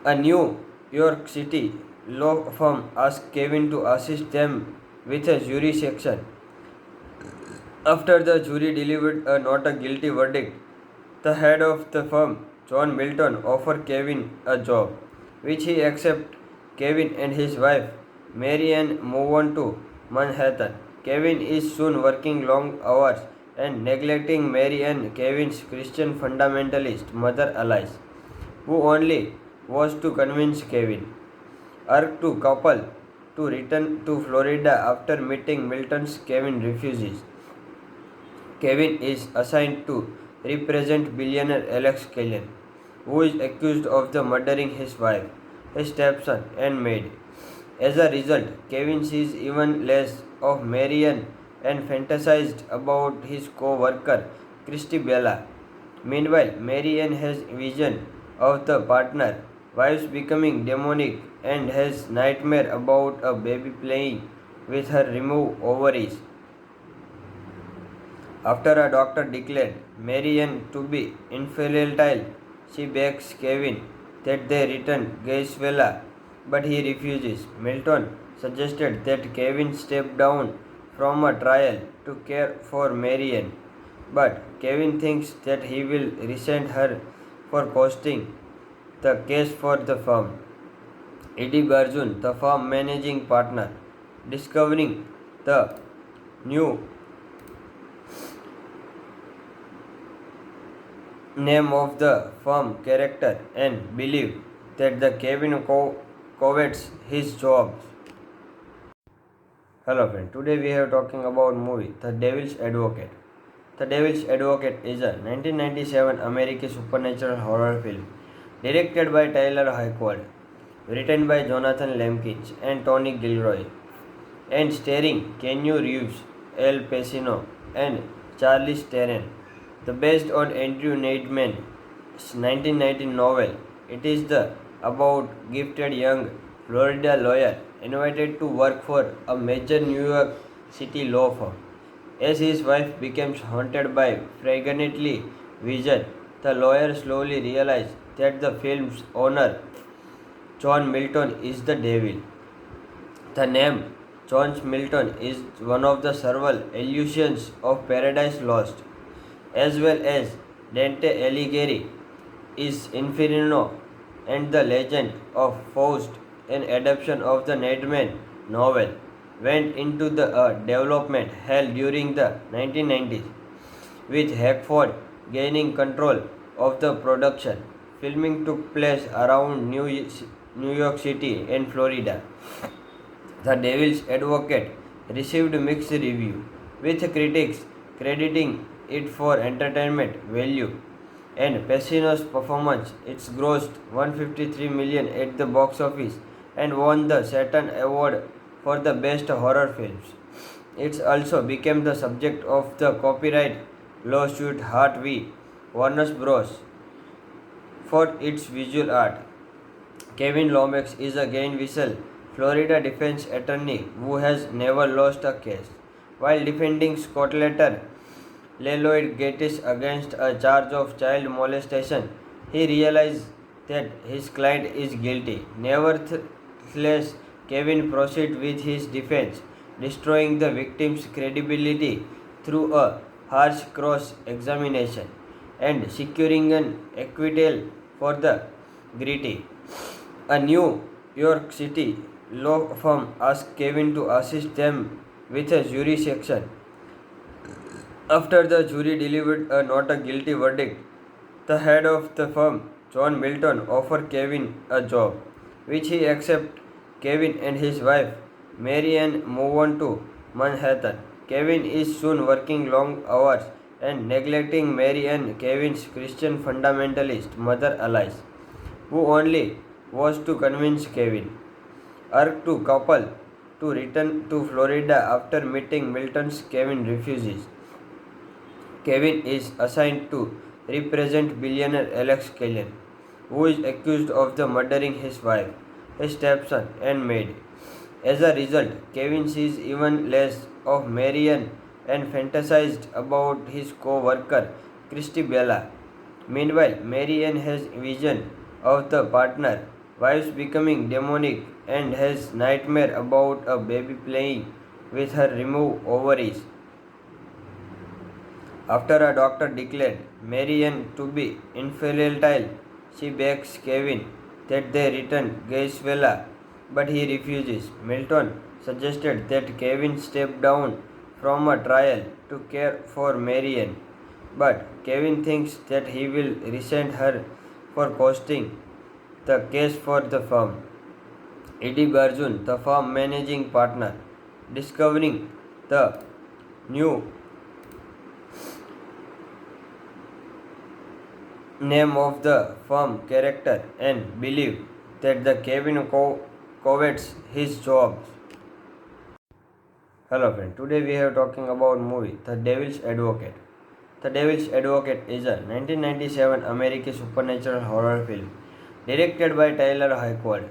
A New York City law firm asked Kevin to assist them with a jury section. After the jury delivered a not a guilty verdict, the head of the firm, John Milton, offered Kevin a job, which he accepted. Kevin and his wife, Mary Ann, move on to Manhattan. Kevin is soon working long hours and neglecting Mary Ann, Kevin's Christian fundamentalist mother Alice, who only was to convince Kevin. Urged to couple to return to Florida after meeting Milton's, Kevin refuses. Kevin is assigned to represent billionaire Alex Kellen, who is accused of the murdering his wife, his stepson, and maid. As a result, Kevin sees even less of Marian and fantasized about his co-worker, Christy Bella. Meanwhile, Marian has vision of the partner, wives becoming demonic, and has nightmare about a baby playing with her removed ovaries. After a doctor declared Marian to be infertile, she begs Kevin that they return Gaisvella, but he refuses. Milton suggested that Kevin step down from a trial to care for Marian, but Kevin thinks that he will resent her for posting the case for the firm. Eddie Garjun, the firm managing partner, discovering the new name of the firm character and believe that the Kevin covets his job. Hello friend, today we are talking about movie The Devil's Advocate. The Devil's Advocate is a 1997 American supernatural horror film directed by Tyler Hoechlin, written by Jonathan Lemkins and Tony Gilroy, and starring Keanu Reeves, Al Pacino, and Charlize Theron. Based on Andrew Neidman's 1919 novel, it is about gifted young Florida lawyer invited to work for a major New York City law firm. As his wife becomes haunted by frequently vision, the lawyer slowly realizes that the film's owner, John Milton, is the devil. The name John Milton is one of the several allusions of Paradise Lost, as well as Dante Alighieri is Inferno and the Legend of Faust, an adaptation of the Neidman novel, went into the development hell during the 1990s, with Hackford gaining control of the production. Filming took place around New York City and Florida. The Devil's Advocate received mixed reviews, with critics crediting it for entertainment value and Pacino's performance. It's grossed $153 million at the box office and won the Saturn Award for the best horror films. It also became the subject of the copyright lawsuit Hart v. Warner Bros. For its visual art. Kevin Lomax is a Gainesville, Whistle, Florida defense attorney who has never lost a case. While defending Scotland, Lloyd gets against a charge of child molestation, he realizes that his client is guilty. Nevertheless, Kevin proceeds with his defense, destroying the victim's credibility through a harsh cross examination and securing an acquittal for the guilty. A New York City law firm asked Kevin to assist them with a jury section. After the jury delivered a not a guilty verdict, the head of the firm, John Milton, offered Kevin a job, which he accepted. Kevin and his wife, Mary Ann, move on to Manhattan. Kevin is soon working long hours and neglecting Mary Ann, Kevin's Christian fundamentalist mother Alice, who only was to convince Kevin. Urged to couple to return to Florida after meeting Milton's, Kevin refuses. Kevin is assigned to represent billionaire Alex Kellyan, who is accused of the murdering his wife, his stepson, and maid. As a result, Kevin sees even less of Marianne and fantasized about his co-worker, Christy Bella. Meanwhile, Marianne has vision of the partner, wives becoming demonic, and has nightmare about a baby playing with her removed ovaries. After a doctor declared Marianne to be infertile, she begs Kevin that they return Gaisvella, but he refuses. Milton suggested that Kevin step down from a trial to care for Marianne, but Kevin thinks that he will resent her for costing the case for the firm. Eddie Barjun, the firm managing partner, discovering the new name of the firm character and believe that the Kevin covets his job. Hello friend, today we are talking about movie The Devil's Advocate. The Devil's Advocate is a 1997 American supernatural horror film directed by Tyler Hayward,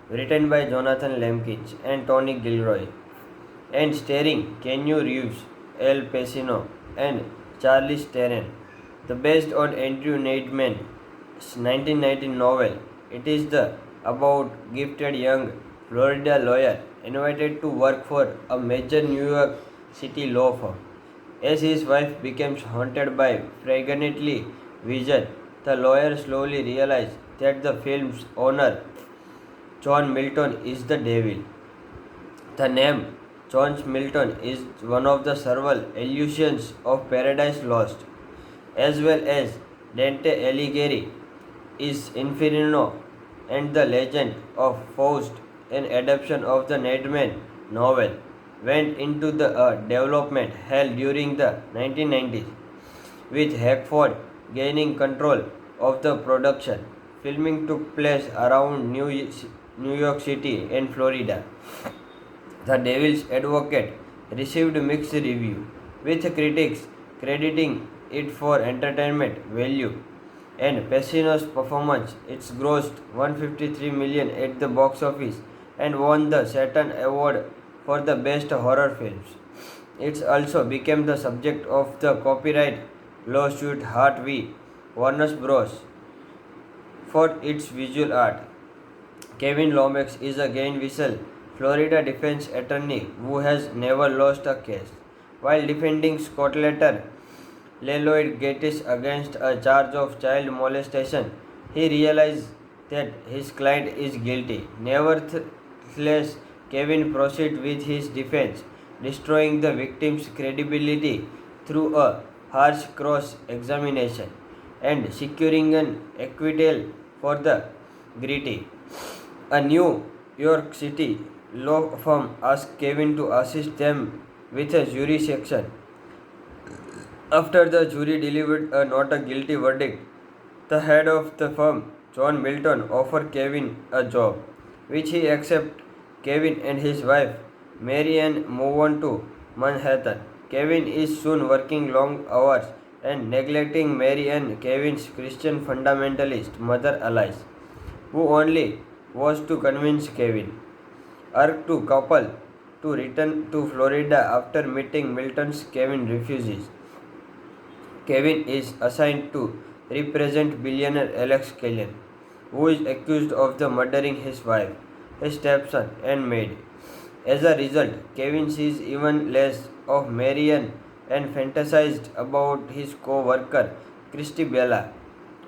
written by Jonathan Lemkins and Tony Gilroy, and starring Keanu Reeves, Al Pacino, and Charlize Theron. The based on Andrew Neidman's 1919 novel, it is the about gifted young Florida lawyer invited to work for a major New York City law firm. As his wife becomes haunted by pregnantly vision, the lawyer slowly realizes that the film's owner, John Milton, is the devil. The name John Milton is one of the several allusions of Paradise Lost, as well as Dante Alighieri is Inferno and the Legend of Faust, an adaptation of the Neidman novel, went into the development hell during the 1990s, with Hackford gaining control of the production. Filming took place around New York City and Florida. The Devil's Advocate received mixed review, with critics crediting it for entertainment value and Pacino's performance. It's grossed 153 million at the box office and won the Saturn Award for the best horror films. It also became the subject of the copyright lawsuit Heart v. Warner Bros. For its visual art. Kevin Lomax is a Gainesville, Florida defense attorney who has never lost a case. While defending Scottletter Lloyd Gates against a charge of child molestation, he realized that his client is guilty. Nevertheless, Kevin proceeds with his defense, destroying the victim's credibility through a harsh cross-examination and securing an acquittal for the guilty. A New York City law firm asked Kevin to assist them with a jury selection. After the jury delivered a not a guilty verdict, the head of the firm, John Milton, offered Kevin a job, which he accepted. Kevin and his wife, Marianne, move on to Manhattan. Kevin is soon working long hours and neglecting Marianne, Kevin's Christian fundamentalist mother Alice, who only was to convince Kevin, urged to couple to return to Florida after meeting Milton's. Kevin refuses. Kevin is assigned to represent billionaire Alex Kellyan, who is accused of the murdering his wife, his stepson, and maid. As a result, Kevin sees even less of Marianne and fantasized about his co-worker, Christy Bella.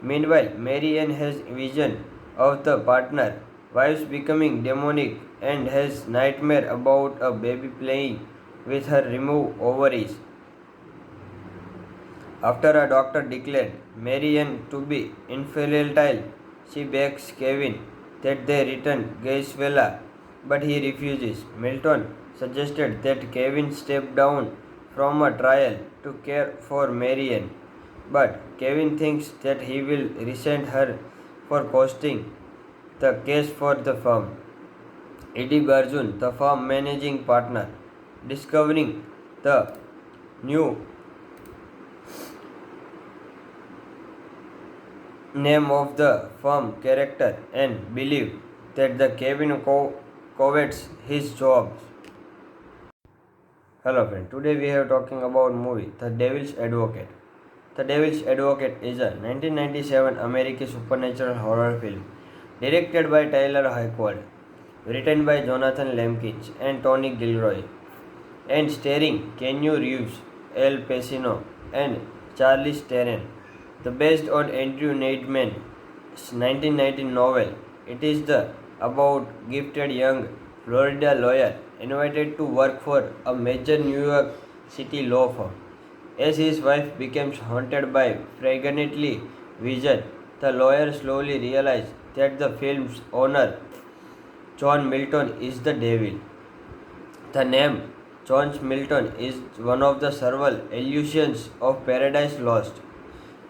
Meanwhile, Marianne has vision of the partner, wives becoming demonic, and has nightmare about a baby playing with her removed ovaries. After a doctor declared Marianne to be infertile, she begs Kevin that they return Gaisvella, but he refuses. Milton suggested that Kevin step down from a trial to care for Marianne, but Kevin thinks that he will resent her for costing the case for the firm. Eddie Barjun, the firm managing partner, discovering the new name of the firm character and believe that the Kevin covets his job. Hello friend, today we are talking about movie The Devil's Advocate. The Devil's Advocate is a 1997 American supernatural horror film directed by Tyler Hoechlin, written by Jonathan Lemkins and Tony Gilroy, and starring Keanu Reeves, Al Pacino, and Charlize Theron. The based on Andrew Neidman's 1919 novel, it is the about gifted young Florida lawyer invited to work for a major New York City law firm. As his wife becomes haunted by frequently vision, the lawyer slowly realizes that the film's owner, John Milton, is the devil. The name John Milton is one of the several allusions of Paradise Lost,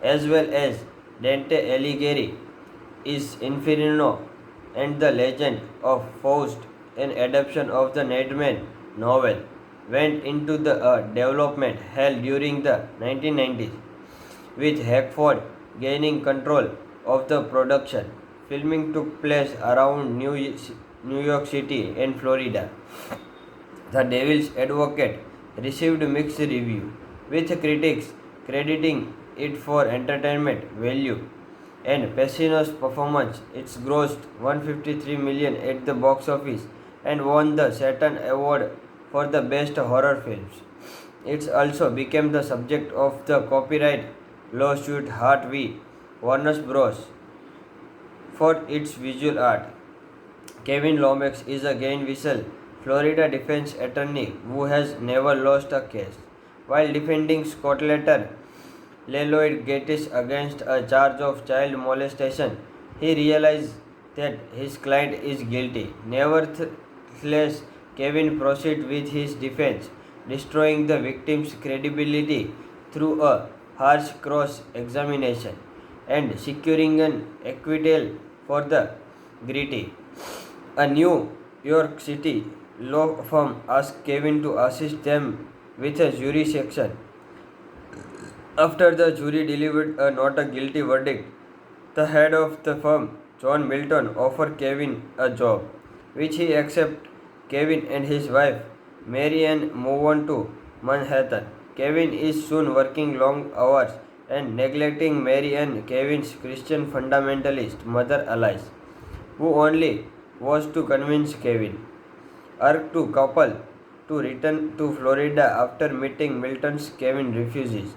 as well as Dante Alighieri is Inferno and the Legend of Faust, an adaptation of the Neidman novel, went into the development hell during the 1990s, with Hackford gaining control of the production. Filming took place around New York City and Florida. The Devil's Advocate received mixed reviews, with critics crediting it for entertainment value and Pacino's performance. It grossed $153 million at the box office and won the Saturn Award for the best horror films. It also became the subject of the copyright lawsuit Hart v. Warner Bros. For its visual art. Kevin Lomax is a Gainesville, Florida defense attorney who has never lost a case. While defending Scottletter Lloyd Gates against a charge of child molestation, he realized that his client is guilty. Nevertheless, Kevin proceeds with his defense, destroying the victim's credibility through a harsh cross-examination and securing an acquittal for the guilty. A New York City law firm asked Kevin to assist them with a jury selection. After the jury delivered a not a guilty verdict, the head of the firm, John Milton, offered Kevin a job, which he accepted. Kevin and his wife, Mary Ann, move on to Manhattan. Kevin is soon working long hours and neglecting Mary Ann, Kevin's Christian fundamentalist mother Alice, who only was to convince Kevin, urged to couple to return to Florida after meeting Milton's. Kevin refuses.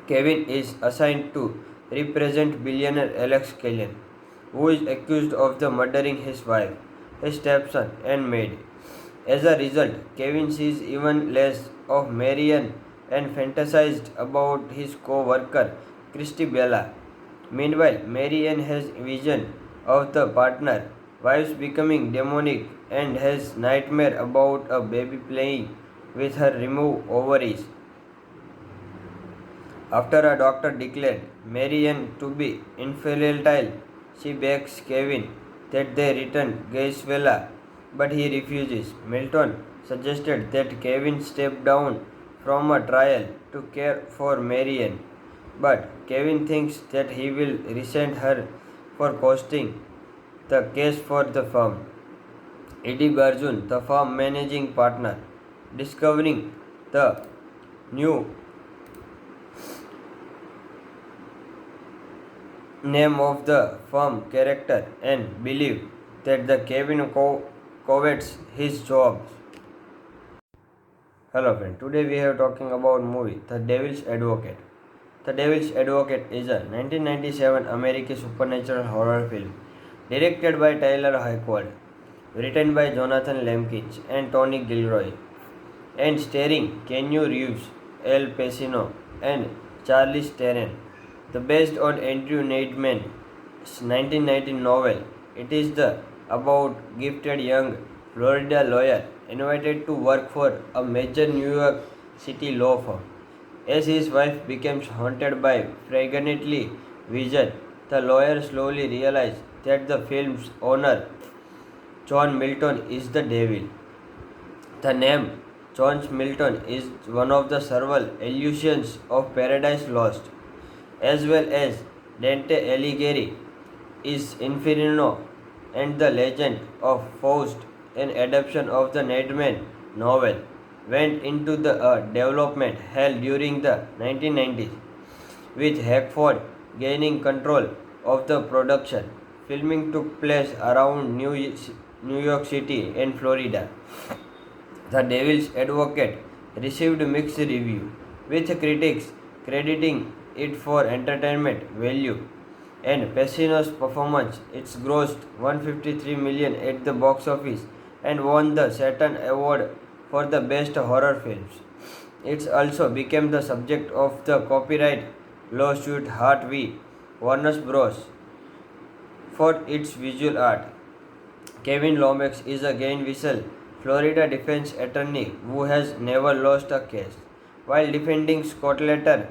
Kevin is assigned to represent billionaire Alex Kellyan, who is accused of the murdering his wife, his stepson, and maid. As a result, Kevin sees even less of Marianne and fantasized about his co-worker, Christy Bella. Meanwhile, Marianne has vision of the partner, wives becoming demonic, and has nightmare about a baby playing with her removed ovaries. After a doctor declared Marianne to be infertile, she begs Kevin that they return Gaisvella, but he refuses. Milton suggested that Kevin step down from a trial to care for Marianne, but Kevin thinks that he will resent her for costing the case for the firm. Eddie Garjun, the firm managing partner, discovering the new name of the firm character and believe that the Kevin covets his job. Hello friend, today we are talking about movie The Devil's Advocate. The Devil's Advocate is a 1997 American supernatural horror film directed by Tyler Hoechlin, written by Jonathan Lemkins and Tony Gilroy, and starring Keanu Reeves, Al Pacino, and Charlize Theron. The based on Andrew Neidman's 1919 novel, it is the about gifted young Florida lawyer invited to work for a major New York City law firm. As his wife becomes haunted by frequently vision, the lawyer slowly realizes that the film's owner, John Milton, is the devil. The name John Milton is one of the several allusions of Paradise Lost, as well as Dante Alighieri is Inferno and the Legend of Faust, an adaptation of the Ned Man novel, went into the development hell during the 1990s, with Hackford gaining control of the production. Filming took place around New York City and Florida. The Devil's Advocate received mixed review, with critics crediting it for entertainment value and Pacino's performance. It's grossed 153 million at the box office and won the Saturn Award for the best horror films. It also became the subject of the copyright lawsuit Heart v. Warner Bros. For its visual art. Kevin Lomax is a Gainesville, Florida defense attorney who has never lost a case. While defending Scotlander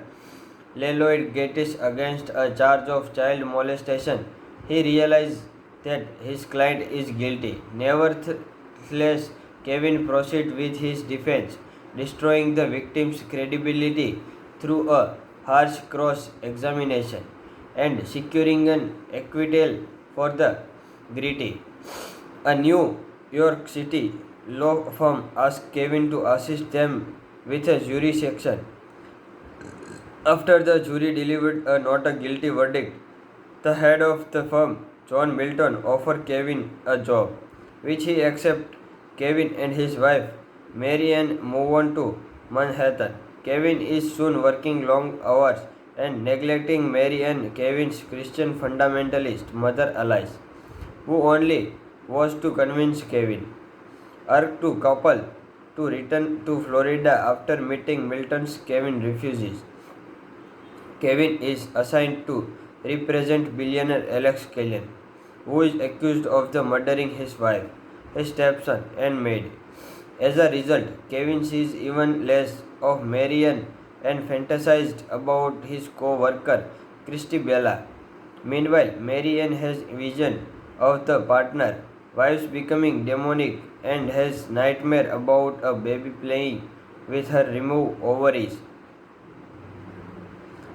Lloyd Gates against a charge of child molestation, he realized that his client is guilty. Nevertheless, Kevin proceeded with his defense, destroying the victim's credibility through a harsh cross examination and securing an acquittal for the guilty. A New York City law firm asked Kevin to assist them with a jury section. After the jury delivered a not a guilty verdict, the head of the firm, John Milton, offered Kevin a job, which he accepted. Kevin and his wife, Mary Ann, move on to Manhattan. Kevin is soon working long hours and neglecting Mary Ann, Kevin's Christian fundamentalist mother Alice, who only was to convince Kevin. Urged to couple to return to Florida after meeting Milton's Kevin refuses. Kevin is assigned to represent billionaire Alex Kellyan, who is accused of the murdering his wife, his stepson, and maid. As a result, Kevin sees even less of Marian and fantasized about his co-worker, Christy Bella. Meanwhile, Marian has vision of the partner, wives becoming demonic, and has nightmare about a baby playing with her removed ovaries.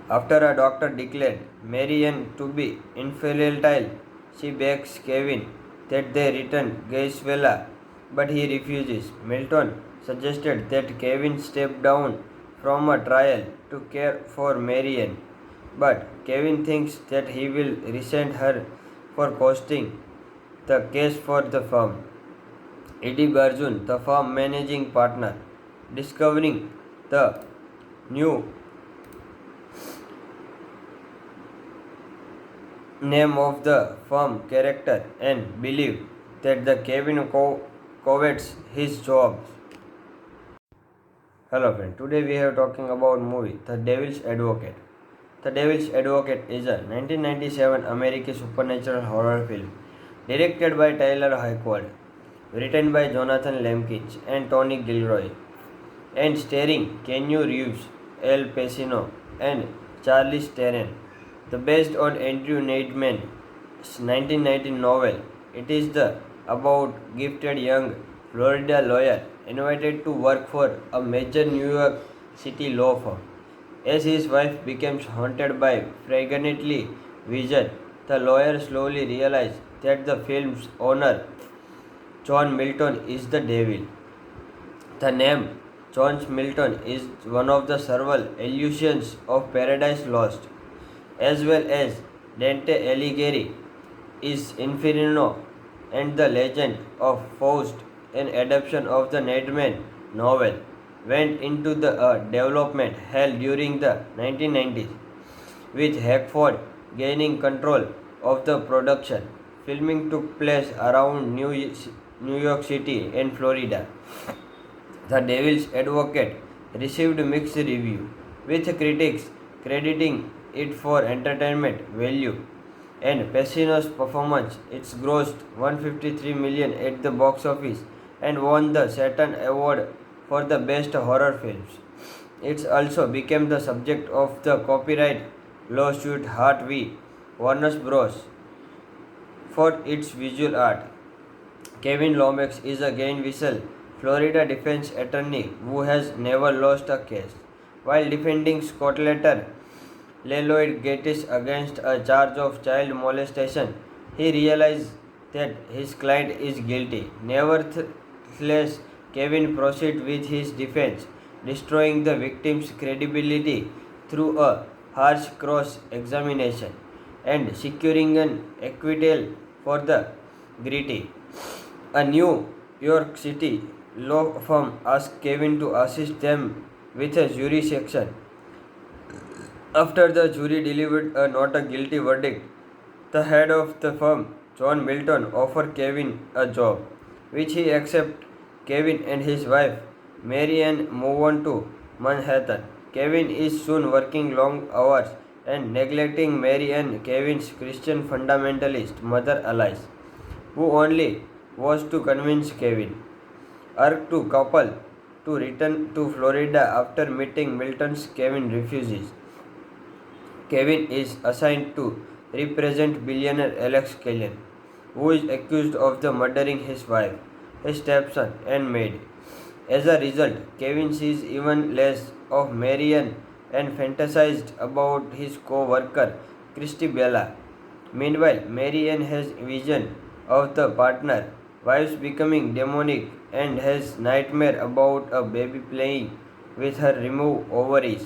After a doctor declared Marian to be infertile, she begs Kevin that they return Gaisvela, but he refuses. Milton suggested that Kevin step down from a trial to care for Marian, but Kevin thinks that he will resent her for costing the case for the firm. Eddie Garjun, the firm managing partner, discovering the new name of the firm character and believe that the Kevin covets his job. Hello friend, today we are talking about movie The Devil's Advocate. The Devil's Advocate is a 1997 American supernatural horror film directed by Tyler Hayward, written by Jonathan Lemkins and Tony Gilroy, and starring Keanu Reeves, Al Pacino, and Charlize Theron. The based on Andrew Neidman's 1919 novel, it is the about gifted young Florida lawyer invited to work for a major New York City law firm. As his wife becomes haunted by frequently vision, the lawyer slowly realizes that the film's owner, John Milton, is the devil. The name John Milton is one of the several allusions of Paradise Lost, as well as Dante Alighieri is Inferno and the Legend of Faust, an adaptation of the Ned Man novel, went into the development hell during the 1990s, with Hackford gaining control of the production. Filming took place around New York City and Florida. The Devil's Advocate received mixed review, with critics crediting it for entertainment value and Pacino's performance. It's grossed 153 million at the box office and won the Saturn Award for the best horror films. It also became the subject of the copyright lawsuit Heart v. Warner Bros. For its visual art. Kevin Lomax is a Gainesville, Florida defense attorney who has never lost a case. While defending Scotlander Lloyd gets against a charge of child molestation, he realizes that his client is guilty. Nevertheless, Kevin proceeds with his defense, destroying the victim's credibility through a harsh cross examination and securing an acquittal for the guilty. A New York City law firm asked Kevin to assist them with a jury section. After the jury delivered a not a guilty verdict, the head of the firm, John Milton, offered Kevin a job, which he accepted. Kevin and his wife, Mary Ann, move on to Manhattan. Kevin is soon working long hours and neglecting Mary Ann, Kevin's Christian fundamentalist mother Alice, who only was to convince Kevin. Urged to couple to return to Florida after meeting Milton's, Kevin refuses. Kevin is assigned to represent billionaire Alex Kellen, who is accused of the murdering his wife, his stepson, and maid. As a result, Kevin sees even less of Marian and fantasized about his co-worker Christy Bella. Meanwhile, Marian has vision of the partner, wives becoming demonic, and has nightmare about a baby playing with her removed ovaries.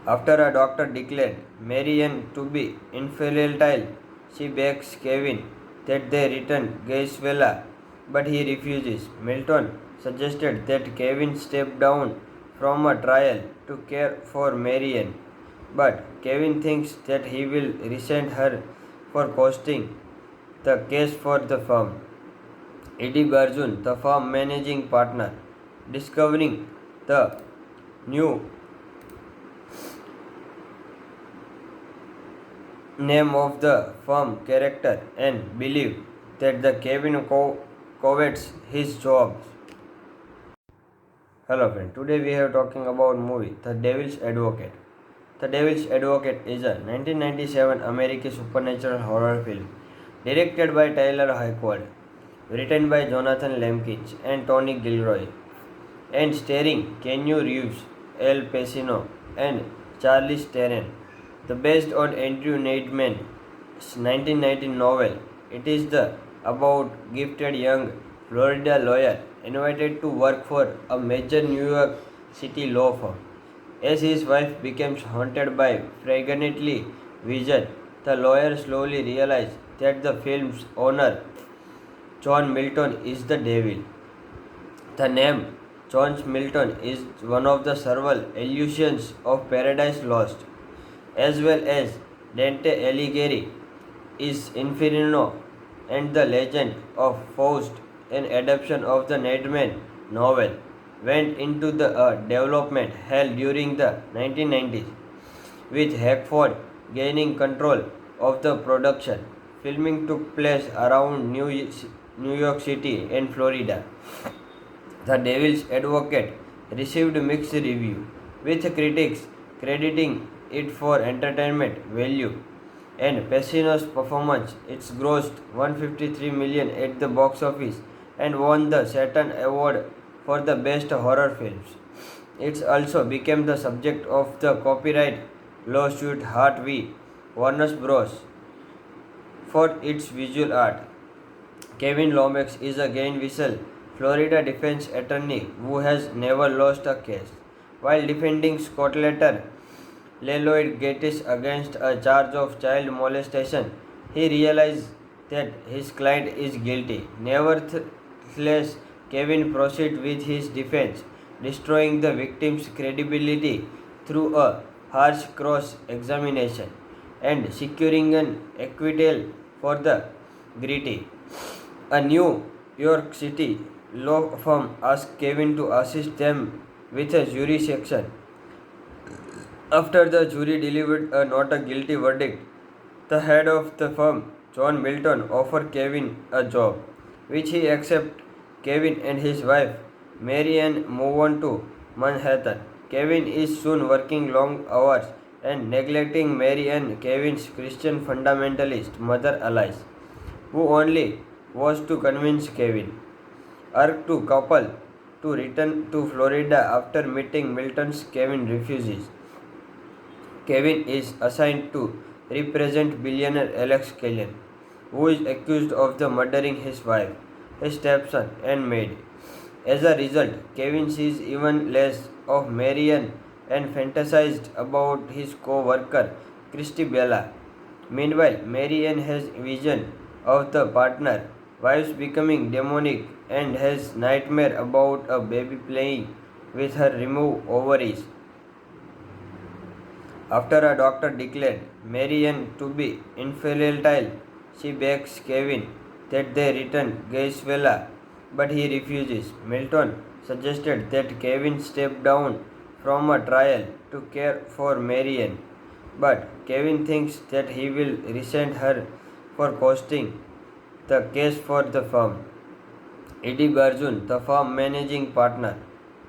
After a doctor declared Marian to be infertile, she begs Kevin that they return Gaisvella, but he refuses. Milton suggested that Kevin step down from a trial to care for Marian, but Kevin thinks that he will resent her for posting the case for the firm. Eddie Garjun, the firm managing partner, discovering the new name of the firm character and believe that the Kevin covets his job. Hello friend, today we are talking about movie The Devil's Advocate. The Devil's Advocate is a 1997 American supernatural horror film directed by Tyler Hoechlin, written by Jonathan Lemkins and Tony Gilroy, and starring Keanu Reeves, Al Pacino, and Charlize Theron. The based on Andrew Neidman's 1919 novel, it is the about gifted young Florida lawyer invited to work for a major New York City law firm. As his wife becomes haunted by frequently vision, the lawyer slowly realizes that the film's owner, John Milton, is the devil. The name John Milton is one of the several allusions of Paradise Lost, as well as Dante Alighieri is Inferno and the Legend of Faust, an adaptation of the Neidman novel, went into the development hell during the 1990s, with Hackford gaining control of the production. Filming took place around New York City and Florida. The Devil's Advocate received mixed review, with critics crediting it for entertainment value and Pacino's performance. It's grossed $153 million at the box office and won the Saturn Award for the best horror films. It also became the subject of the copyright lawsuit Hart v. Warner Bros. For its visual art. Kevin Lomax is a Gainesville, Whistle, Florida defense attorney who has never lost a case. While defending Scotlander, Lloyd gets against a charge of child molestation, he realizes that his client is guilty. Nevertheless, Kevin proceeds with his defense, destroying the victim's credibility through a harsh cross examination and securing an acquittal for the guilty. A New York City law firm asked Kevin to assist them with a jury section. After the jury delivered a not a guilty verdict, the head of the firm, John Milton, offered Kevin a job, which he accepted. Kevin and his wife, Mary Ann, move on to Manhattan. Kevin is soon working long hours and neglecting Mary Ann, Kevin's Christian fundamentalist mother Alice, who only was to convince Kevin. Urged to couple to return to Florida after meeting Milton's, Kevin refuses. Kevin is assigned to represent billionaire Alex Kellyan, who is accused of the murdering his wife, his stepson, and maid. As a result, Kevin sees even less of Marianne and fantasized about his co-worker Christy Bella. Meanwhile, Marianne has vision of the partner, wives becoming demonic, and has nightmare about a baby playing with her removed ovaries. After a doctor declared Marianne to be infertile, she begs Kevin that they return Gaisvella, but he refuses. Milton suggested that Kevin step down from a trial to care for Marianne, but Kevin thinks that he will resent her for costing the case for the firm. Eddie Barjun, the firm managing partner,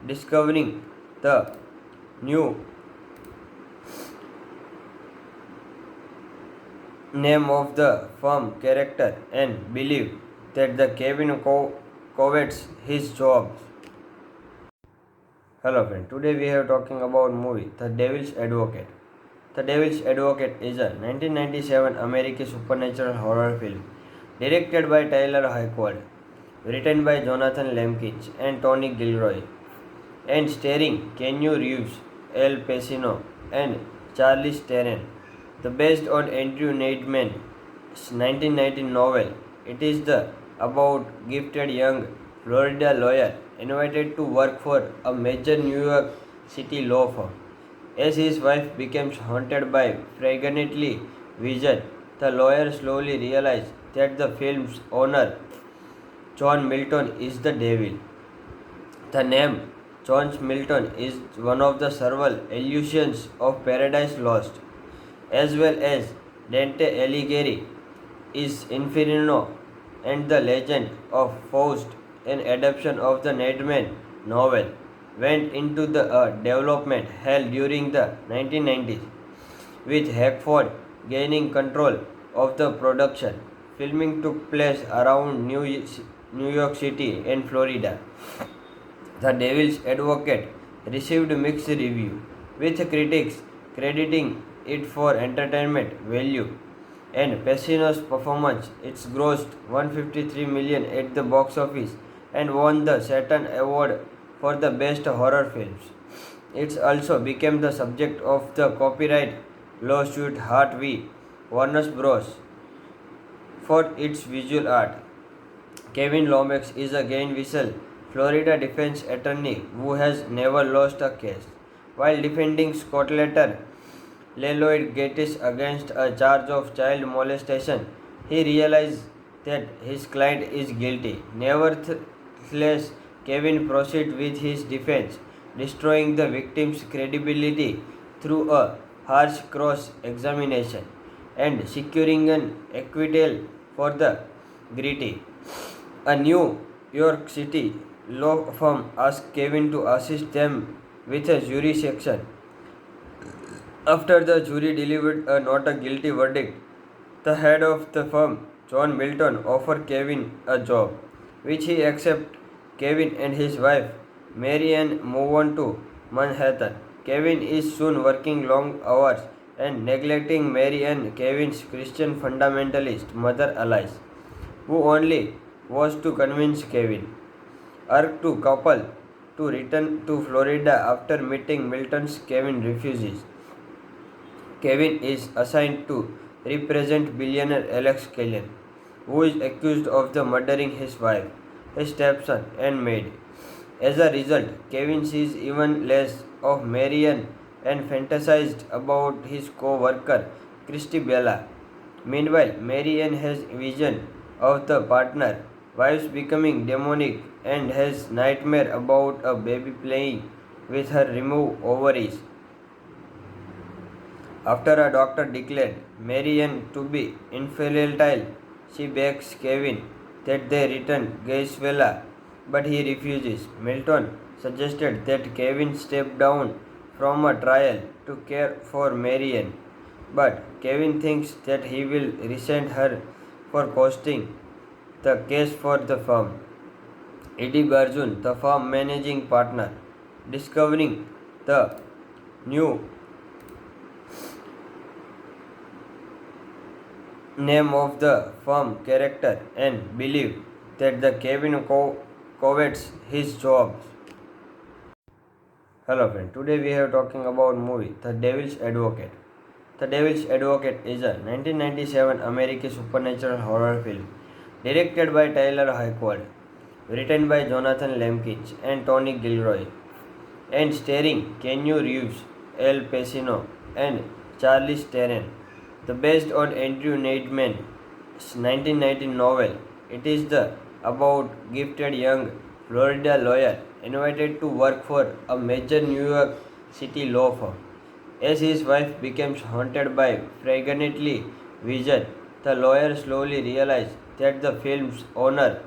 discovering the new name of the firm character and believe that the Kevin covets his job. Hello friend, today we are talking about movie The Devil's Advocate. The Devil's Advocate is a 1997 American supernatural horror film directed by Tyler Hayward, written by Jonathan Lemkins and Tony Gilroy, and starring Keanu Reeves, Al Pacino, and Charlize Theron. The based on Andrew Neidman's 1919 novel, it is the about gifted young Florida lawyer invited to work for a major New York City law firm. As his wife becomes haunted by frequently vision, the lawyer slowly realizes that the film's owner, John Milton, is the devil. The name John Milton is one of the several allusions of Paradise Lost, as well as Dante Alighieri is Inferno and the Legend of Faust, an adaptation of the Neidman novel, went into the development hell during the 1990s, with Hackford gaining control of the production. Filming took place around New York City and Florida. The Devil's Advocate received mixed review, with critics crediting it for entertainment value and Pacino's performance. It's grossed 153 million at the box office and won the Saturn Award for the best horror films. It also became the subject of the copyright lawsuit Heart v. Warner Bros. For its visual art. Kevin Lomax is a Gainesville, Florida defense attorney who has never lost a case. While defending Scottletter Lloyd Gates against a charge of child molestation, he realized that his client is guilty. Nevertheless, Kevin proceeds with his defense, destroying the victim's credibility through a harsh cross-examination and securing an acquittal for the guilty. A New York City law firm asked Kevin to assist them with a jury selection. After the jury delivered a not a guilty verdict, the head of the firm, John Milton, offered Kevin a job, which he accepted. Kevin and his wife, Marianne, move on to Manhattan. Kevin is soon working long hours and neglecting Marianne, Kevin's Christian fundamentalist mother Alice, who only was to convince Kevin, urged to couple to return to Florida after meeting Milton's. Kevin refuses. Kevin is assigned to represent billionaire Alex Kellyan, who is accused of the murdering his wife, his stepson, and maid. As a result, Kevin sees even less of Marianne and fantasized about his co-worker Christy Bella. Meanwhile, Marianne has vision of the partner, wives becoming demonic, and has nightmare about a baby playing with her removed ovaries. After a doctor declared Marianne to be infertile, she begs Kevin that they return Gaisvella, but he refuses. Milton suggested that Kevin step down from a trial to care for Marianne, but Kevin thinks that he will resent her for costing the case for the firm. Eddie Barjun, the firm managing partner, discovering the new name of the firm character and believe that the Kevin covets his job. Hello friend, today we are talking about movie The Devil's Advocate. The Devil's Advocate is a 1997 American supernatural horror film directed by Tyler Hoechlin, written by Jonathan Lemkins and Tony Gilroy, and starring Keanu Reeves, Al Pacino, and Charlize Theron. The based on Andrew Neidman's 1919 novel, it is the about gifted young Florida lawyer invited to work for a major New York City law firm. As his wife becomes haunted by frequently vision, the lawyer slowly realizes that the film's owner,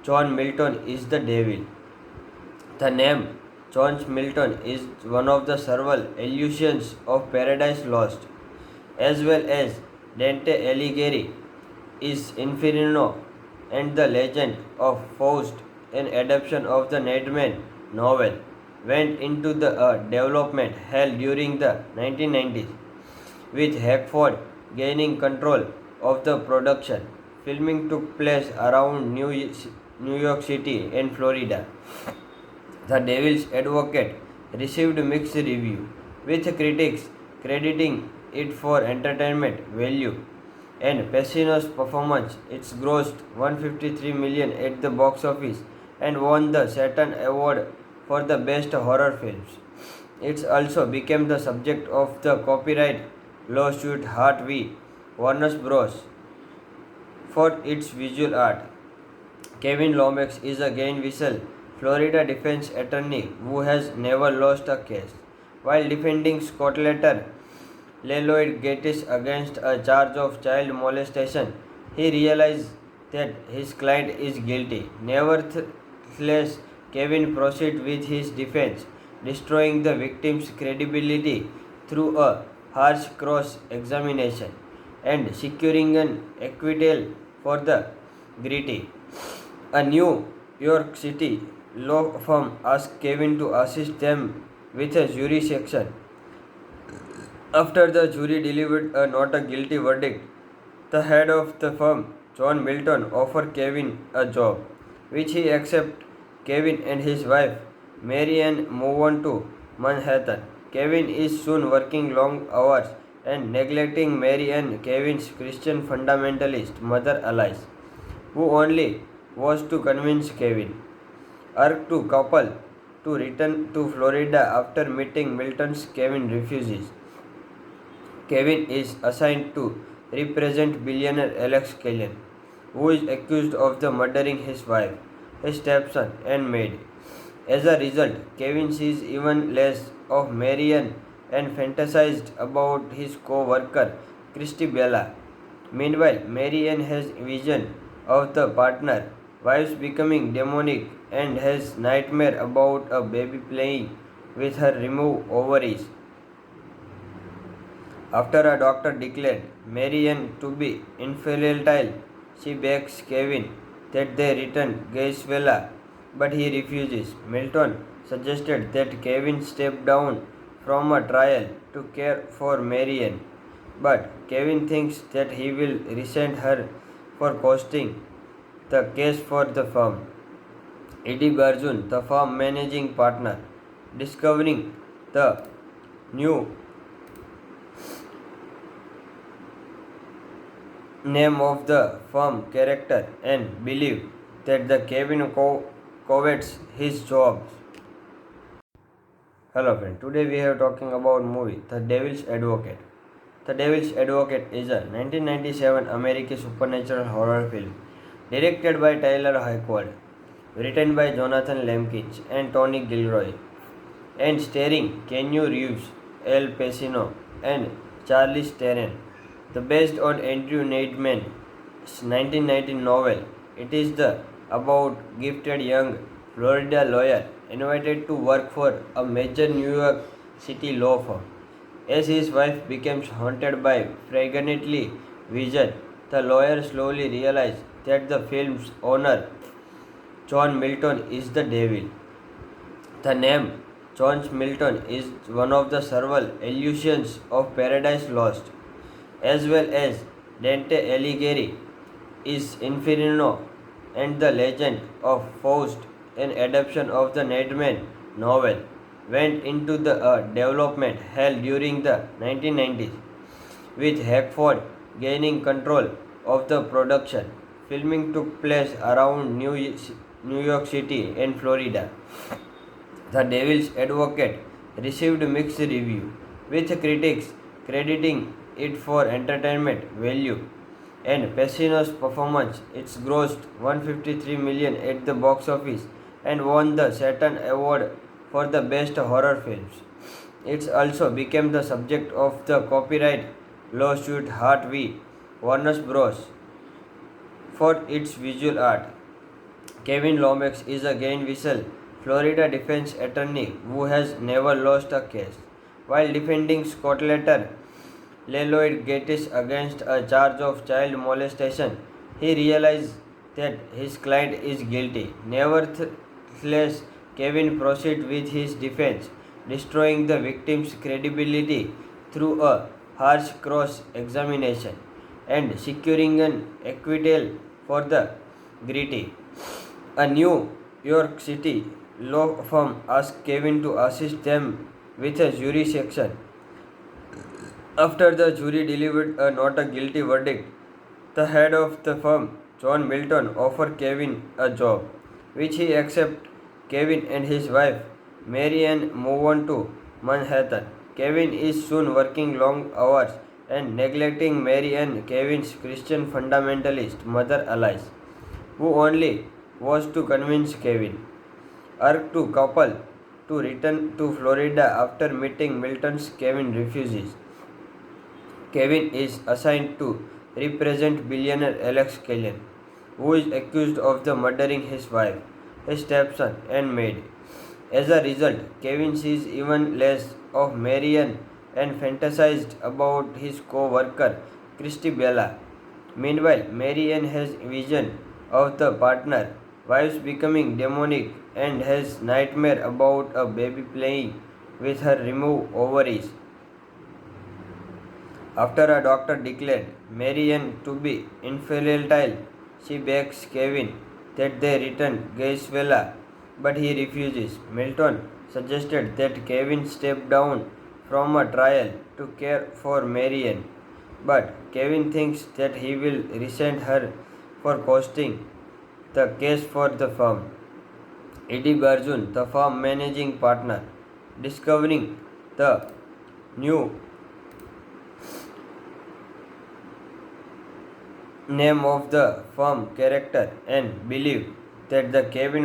John Milton, is the devil. The name John Milton is one of the several allusions of Paradise Lost, as well as Dante Alighieri is Inferno and the Legend of Faust, an adaptation of the Neidman novel, went into the development hell during the 1990s, with Hackford gaining control of the production. Filming took place around New York City and Florida. The Devil's Advocate received mixed reviews, with critics crediting it for entertainment value and Pacino's performance. It grossed 153 million at the box office and won the Saturn Award for the best horror films. It also became the subject of the copyright lawsuit Hart v. Warner Bros. For its visual art. Kevin Lomax is a Gainesville, Florida defense attorney who has never lost a case. While defending Scottletter Lloyd Gates against a charge of child molestation, he realized that his client is guilty. Nevertheless, Kevin proceeds with his defense, destroying the victim's credibility through a harsh cross-examination and securing an acquittal for the guilty. A New York City law firm asked Kevin to assist them with a jury section. After the jury delivered a not a guilty verdict, the head of the firm, John Milton, offered Kevin a job, which he accepted. Kevin and his wife, Mary Ann, move on to Manhattan. Kevin is soon working long hours and neglecting Mary Ann, Kevin's Christian fundamentalist mother Alice, who only was to convince Kevin, urged to couple to return to Florida after meeting Milton's. Kevin refuses. Kevin is assigned to represent billionaire Alex Kellyan, who is accused of the murdering his wife, his stepson, and maid. As a result, Kevin sees even less of Marianne and fantasized about his co-worker, Christy Bella. Meanwhile, Marianne has vision of the partner, wives becoming demonic, and has nightmare about a baby playing with her removed ovaries. After a doctor declared Marianne to be infertile, she begs Kevin that they return Gaisvella, but he refuses. Milton suggested that Kevin step down from a trial to care for Marianne, but Kevin thinks that he will resent her for costing the case for the firm. Eddie Garjun, the firm managing partner, discovering the new name of the firm character and believe that the Kevin covets his job. Hello friend, today we are talking about movie The Devil's Advocate. The Devil's Advocate is a 1997 American supernatural horror film directed by Tyler Hoechlin, written by Jonathan Lemkins and Tony Gilroy, and starring Keanu Reeves, Al Pacino, and Charlize Theron. The based on Andrew Neidman's 1919 novel, it is the about gifted young Florida lawyer invited to work for a major New York City law firm. As his wife becomes haunted by frequently vision, the lawyer slowly realizes that the film's owner, John Milton, is the devil. The name John Milton is one of the several allusions of Paradise Lost, as well as Dante Alighieri is Inferno and the Legend of Faust, an adaptation of the Ned Man novel, went into the development hell during the 1990s, with Hackford gaining control of the production. Filming took place around New York City and Florida. The Devil's Advocate received mixed review, with critics crediting it for entertainment value and Pacino's performance. It's grossed 153 million at the box office and won the Saturn Award for the best horror films. It also became the subject of the copyright lawsuit Heart v. Warner Bros. For its visual art. Kevin Lomax is a Gainesville, Florida defense attorney who has never lost a case. While defending Scotlander Lloyd Gates against a charge of child molestation, he realized that his client is guilty. Nevertheless, Kevin proceeded with his defense, destroying the victim's credibility through a harsh cross examination and securing an acquittal for the guilty. A New York City law firm asked Kevin to assist them with a jury section. After the jury delivered a not a guilty verdict, the head of the firm, John Milton, offered Kevin a job, which he accepted. Kevin and his wife, Mary Ann, move on to Manhattan. Kevin is soon working long hours and neglecting Mary Ann, Kevin's Christian fundamentalist mother Alice, who only was to convince Kevin. Urged to couple to return to Florida after meeting Milton's Kevin refuses. Kevin is assigned to represent billionaire Alex Kellyan, who is accused of the murdering his wife, his stepson, and maid. As a result, Kevin sees even less of Marian and fantasized about his co-worker, Christy Bella. Meanwhile, Marian has vision of the partner, wives becoming demonic, and has nightmare about a baby playing with her removed ovaries. After a doctor declared Marian to be infertile, she begs Kevin that they return Gainesville, but he refuses. Milton suggested that Kevin step down from a trial to care for Marian, but Kevin thinks that he will resent her for costing the case for the firm. Eddie Garjun, the firm managing partner, discovering the new name of the firm character and believe that the Kevin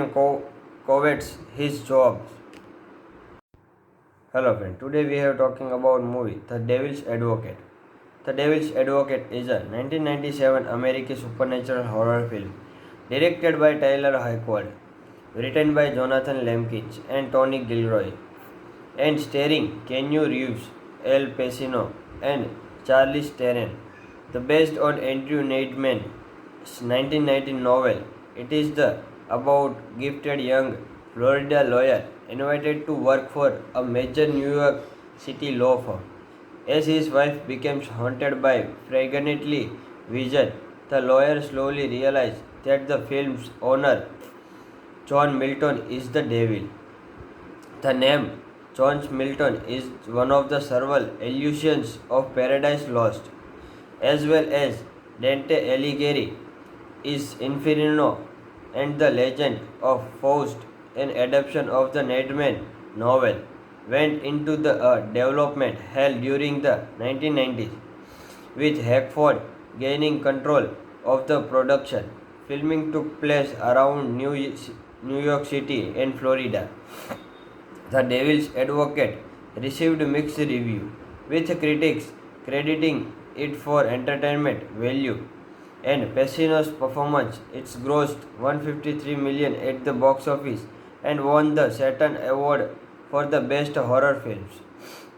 covets his job. Hello friend, today we are talking about movie The Devil's Advocate. The Devil's Advocate is a 1997 American supernatural horror film directed by Tyler Hayward, written by Jonathan Lemkins and Tony Gilroy, and starring Keanu Reeves, Al Pacino, and Charlize Theron. The based on Andrew Neidman's 1919 novel, it is the about gifted young Florida lawyer invited to work for a major New York City law firm. As his wife becomes haunted by frequently vision, the lawyer slowly realizes that the film's owner, John Milton, is the devil. The name John Milton is one of the several allusions of Paradise Lost, as well as Dante Alighieri is Inferno and the Legend of Faust, an adaptation of the Ned Man novel, went into the development hell during the 1990s, with Hackford gaining control of the production. Filming took place around New York City and Florida. The Devil's Advocate received mixed review, with critics crediting it for entertainment value and Pacino's performance. It's grossed 153 million at the box office and won the Saturn Award for the best horror films.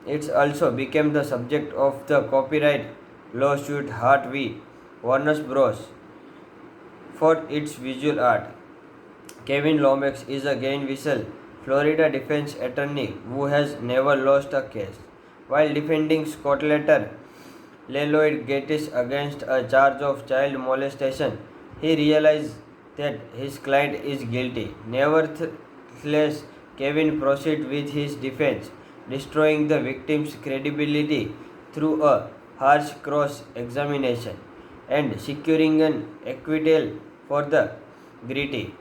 It also became the subject of the copyright lawsuit Heart v. Warner Bros. For its visual art. Kevin Lomax is a Gainesville, Florida defense attorney who has never lost a case. While defending Scotlander Lloyd gets against a charge of child molestation, he realizes that his client is guilty. Nevertheless, Kevin proceeds with his defense, destroying the victim's credibility through a harsh cross examination and securing an acquittal for the guilty.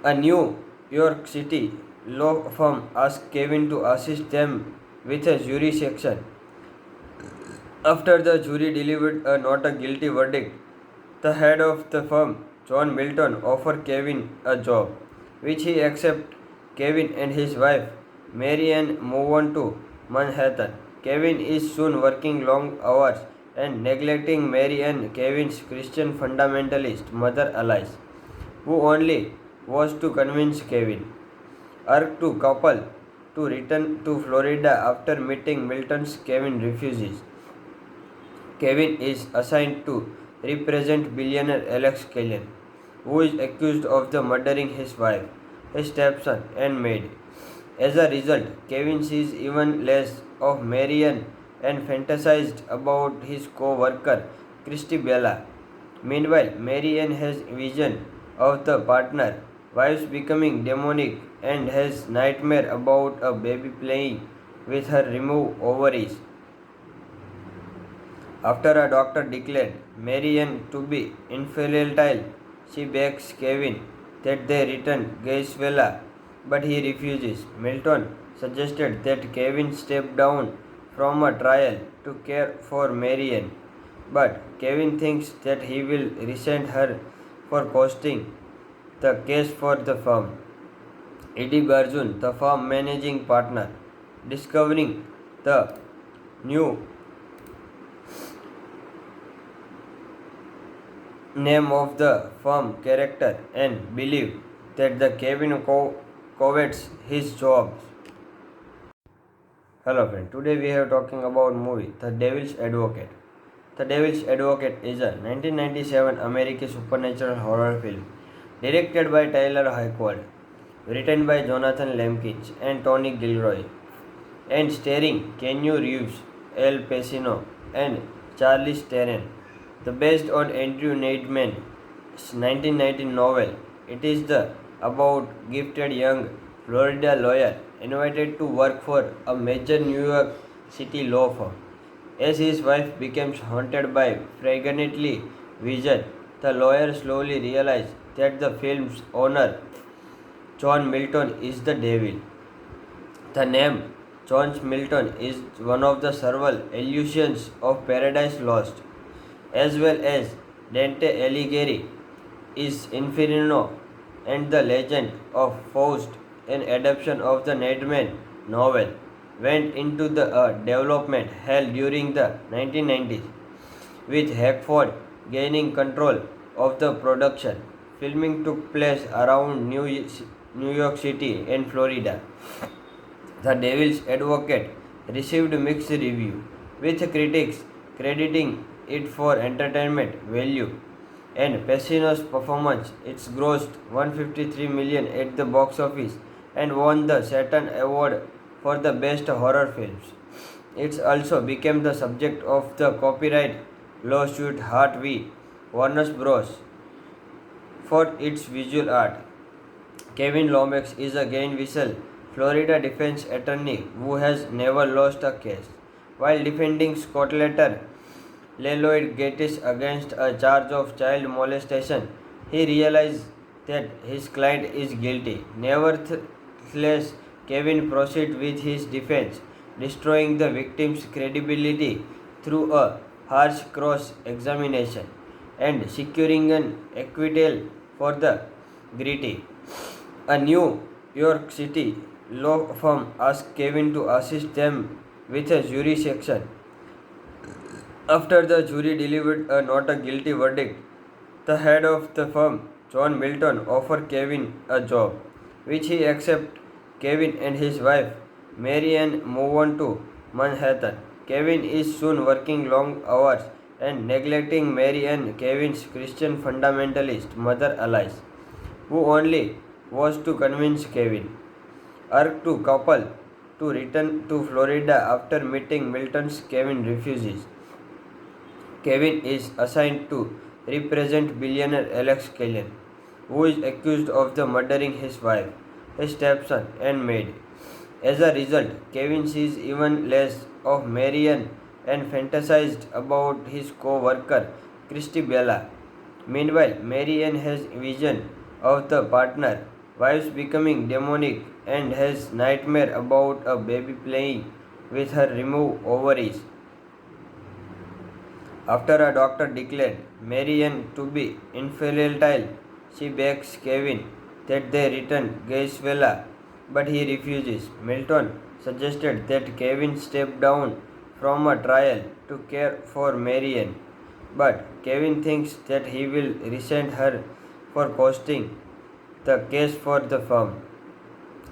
A New York City law firm asked Kevin to assist them with a jury section. After the jury delivered a not a guilty verdict, the head of the firm, John Milton, offered Kevin a job, which he accepted. Kevin and his wife, Mary Ann, move on to Manhattan. Kevin is soon working long hours and neglecting Mary Ann, Kevin's Christian fundamentalist mother Alice, who only was to convince Kevin. Urged to couple to return to Florida after meeting Milton's, Kevin refuses. Kevin is assigned to represent billionaire Alex Kellen, who is accused of the murdering his wife, his stepson, and maid. As a result, Kevin sees even less of Marian and fantasized about his co-worker, Christy Bella. Meanwhile, Marian has vision of the partner, wives becoming demonic, and has nightmare about a baby playing with her removed ovaries. After a doctor declared Marian to be infertile, she begs Kevin that they return Gaisvella, but he refuses. Milton suggested that Kevin step down from a trial to care for Marian, but Kevin thinks that he will resent her for posting the case for the firm. Eddie Garjun, the firm managing partner, discovering the new name of the firm character and believe that the Kevin covets his jobs. Hello friend, today we are talking about movie The Devil's Advocate. The Devil's Advocate is a 1997 American supernatural horror film directed by Tyler Hoechlin, written by Jonathan Lemkins and Tony Gilroy, and starring Keanu Reeves, Al Pacino, and Charlize Theron. The based on Andrew Neidman's 1919 novel, it is the about gifted young Florida lawyer invited to work for a major New York City law firm. As his wife becomes haunted by frequently vision, the lawyer slowly realizes that the film's owner, John Milton, is the devil. The name John Milton is one of the several allusions of Paradise Lost, as well as Dante Alighieri is Inferno and the Legend of Faust, an adaptation of the Neidman novel, went into the development hell during the 1990s, with Hackford gaining control of the production. Filming took place around New York City and Florida. The Devil's Advocate received mixed reviews, with critics crediting it for entertainment value and Pacino's performance. It's grossed $153 million at the box office and won the Saturn Award for the best horror films. It also became the subject of the copyright lawsuit Hart v. Warner Bros. For its visual art. Kevin Lomax is a Gainesville, Florida defense attorney who has never lost a case. While defending Scotlander, Lloyd gets against a charge of child molestation, he realizes that his client is guilty. Nevertheless, Kevin proceeds with his defense, destroying the victim's credibility through a harsh cross examination and securing an acquittal for the guilty. A New York City law firm asked Kevin to assist them with a jury section. After the jury delivered a not a guilty verdict, the head of the firm, John Milton, offered Kevin a job, which he accepted. Kevin and his wife, Mary Ann, move on to Manhattan. Kevin is soon working long hours and neglecting Mary Ann, Kevin's Christian fundamentalist mother Alice, who only was to convince Kevin. Urged to couple to return to Florida after meeting Milton's, Kevin refuses. Kevin is assigned to represent billionaire Alex Kellyan, who is accused of the murdering his wife, his stepson, and maid. As a result, Kevin sees even less of Marianne and fantasized about his co-worker, Christy Bella. Meanwhile, Marianne has vision of the partner, wives becoming demonic, and has nightmare about a baby playing with her removed ovaries. After a doctor declared Marianne to be infertile, she begs Kevin that they return Gaisvella, but he refuses. Milton suggested that Kevin step down from a trial to care for Marianne, but Kevin thinks that he will resent her for costing the case for the firm.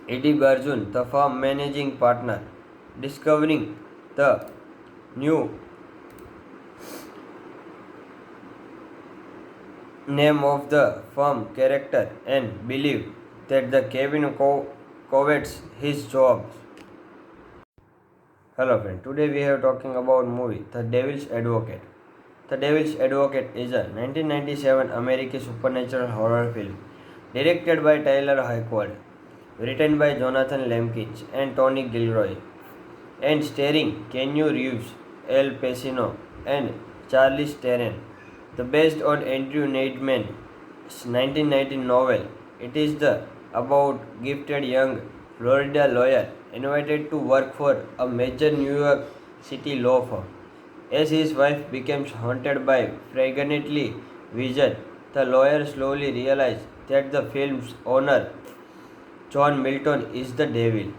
Eddie Garjun, the firm managing partner, discovering the new name of the firm character and believe that the Kevin covets his job. Hello friend, today we are talking about movie The Devil's Advocate. The Devil's Advocate is a 1997 American supernatural horror film directed by Tyler Hayward, written by Jonathan Lemkins and Tony Gilroy, and starring Keanu Reeves, Al Pacino, and Charlize Theron. The based on Andrew Neidman's 1919 novel, it is the about gifted young Florida lawyer invited to work for a major New York City law firm. As his wife becomes haunted by fragrantly vision, the lawyer slowly realizes that the film's owner, John Milton, is the devil.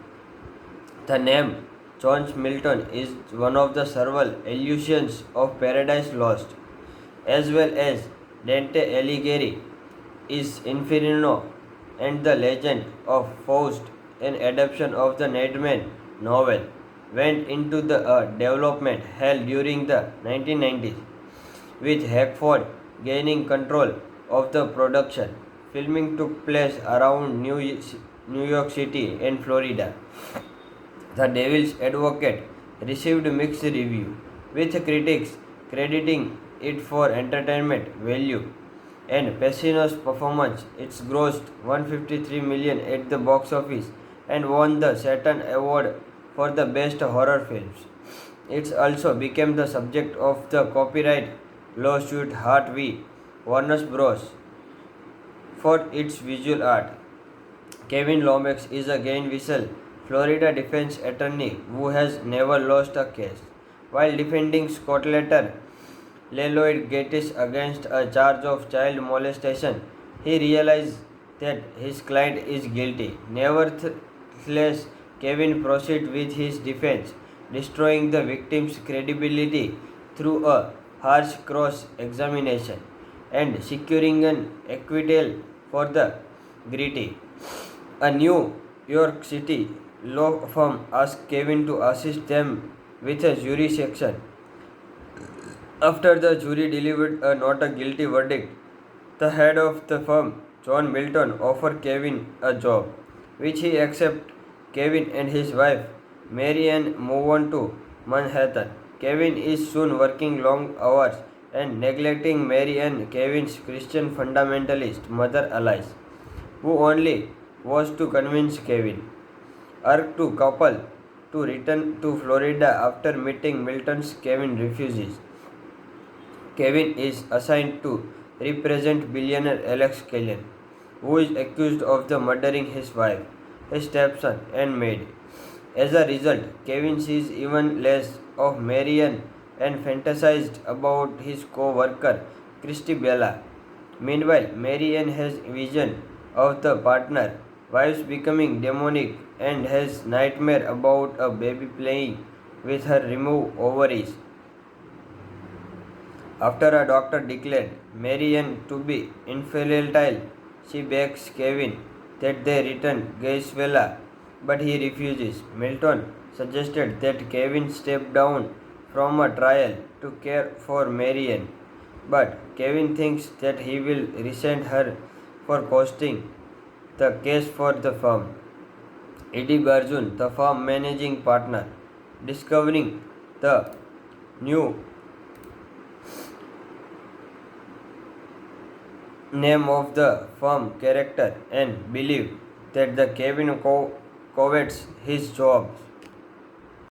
The name John Milton is one of the several allusions of Paradise Lost, as well as Dante Alighieri is Inferno and the Legend of Faust, an adaptation of the Neidman novel, went into the development hell during the 1990s, with Hackford gaining control of the production. Filming took place around New York City and Florida. The Devil's Advocate received mixed review, with critics crediting it for entertainment value and Pacino's performance. It's grossed 153 million at the box office and won the Saturn Award for the best horror films. It also became the subject of the copyright lawsuit Hart v. Warner Bros. For its visual art. Kevin Lomax is a Gainesville, Florida defense attorney who has never lost a case. While defending Scottletter Lloyd Gates against a charge of child molestation, he realized that his client is guilty. Nevertheless, Kevin proceeds with his defense, destroying the victim's credibility through a harsh cross-examination and securing an acquittal for the guilty. A New York City law firm asked Kevin to assist them with a jury selection. After the jury delivered a not a guilty verdict, the head of the firm, John Milton, offered Kevin a job, which he accepted. Kevin and his wife, Marianne, move on to Manhattan. Kevin is soon working long hours and neglecting Marianne, Kevin's Christian fundamentalist mother Alice, who only was to convince Kevin, urged to couple to return to Florida after meeting Milton's. Kevin refuses. Kevin is assigned to represent billionaire Alex Kellyan, who is accused of the murdering his wife, his stepson, and maid. As a result, Kevin sees even less of Marianne and fantasized about his co-worker, Christy Bella. Meanwhile, Marianne has vision of the partner, wives becoming demonic, and has nightmare about a baby playing with her removed ovaries. After a doctor declared Marianne to be infertile, she begs Kevin that they return Gaisvella, but he refuses. Milton suggested that Kevin step down from a trial to care for Marianne, but Kevin thinks that he will resent her for costing the case for the firm. Eddie Garjun, the firm managing partner, discovering the new name of the firm character and believe that the Kevin covets his job.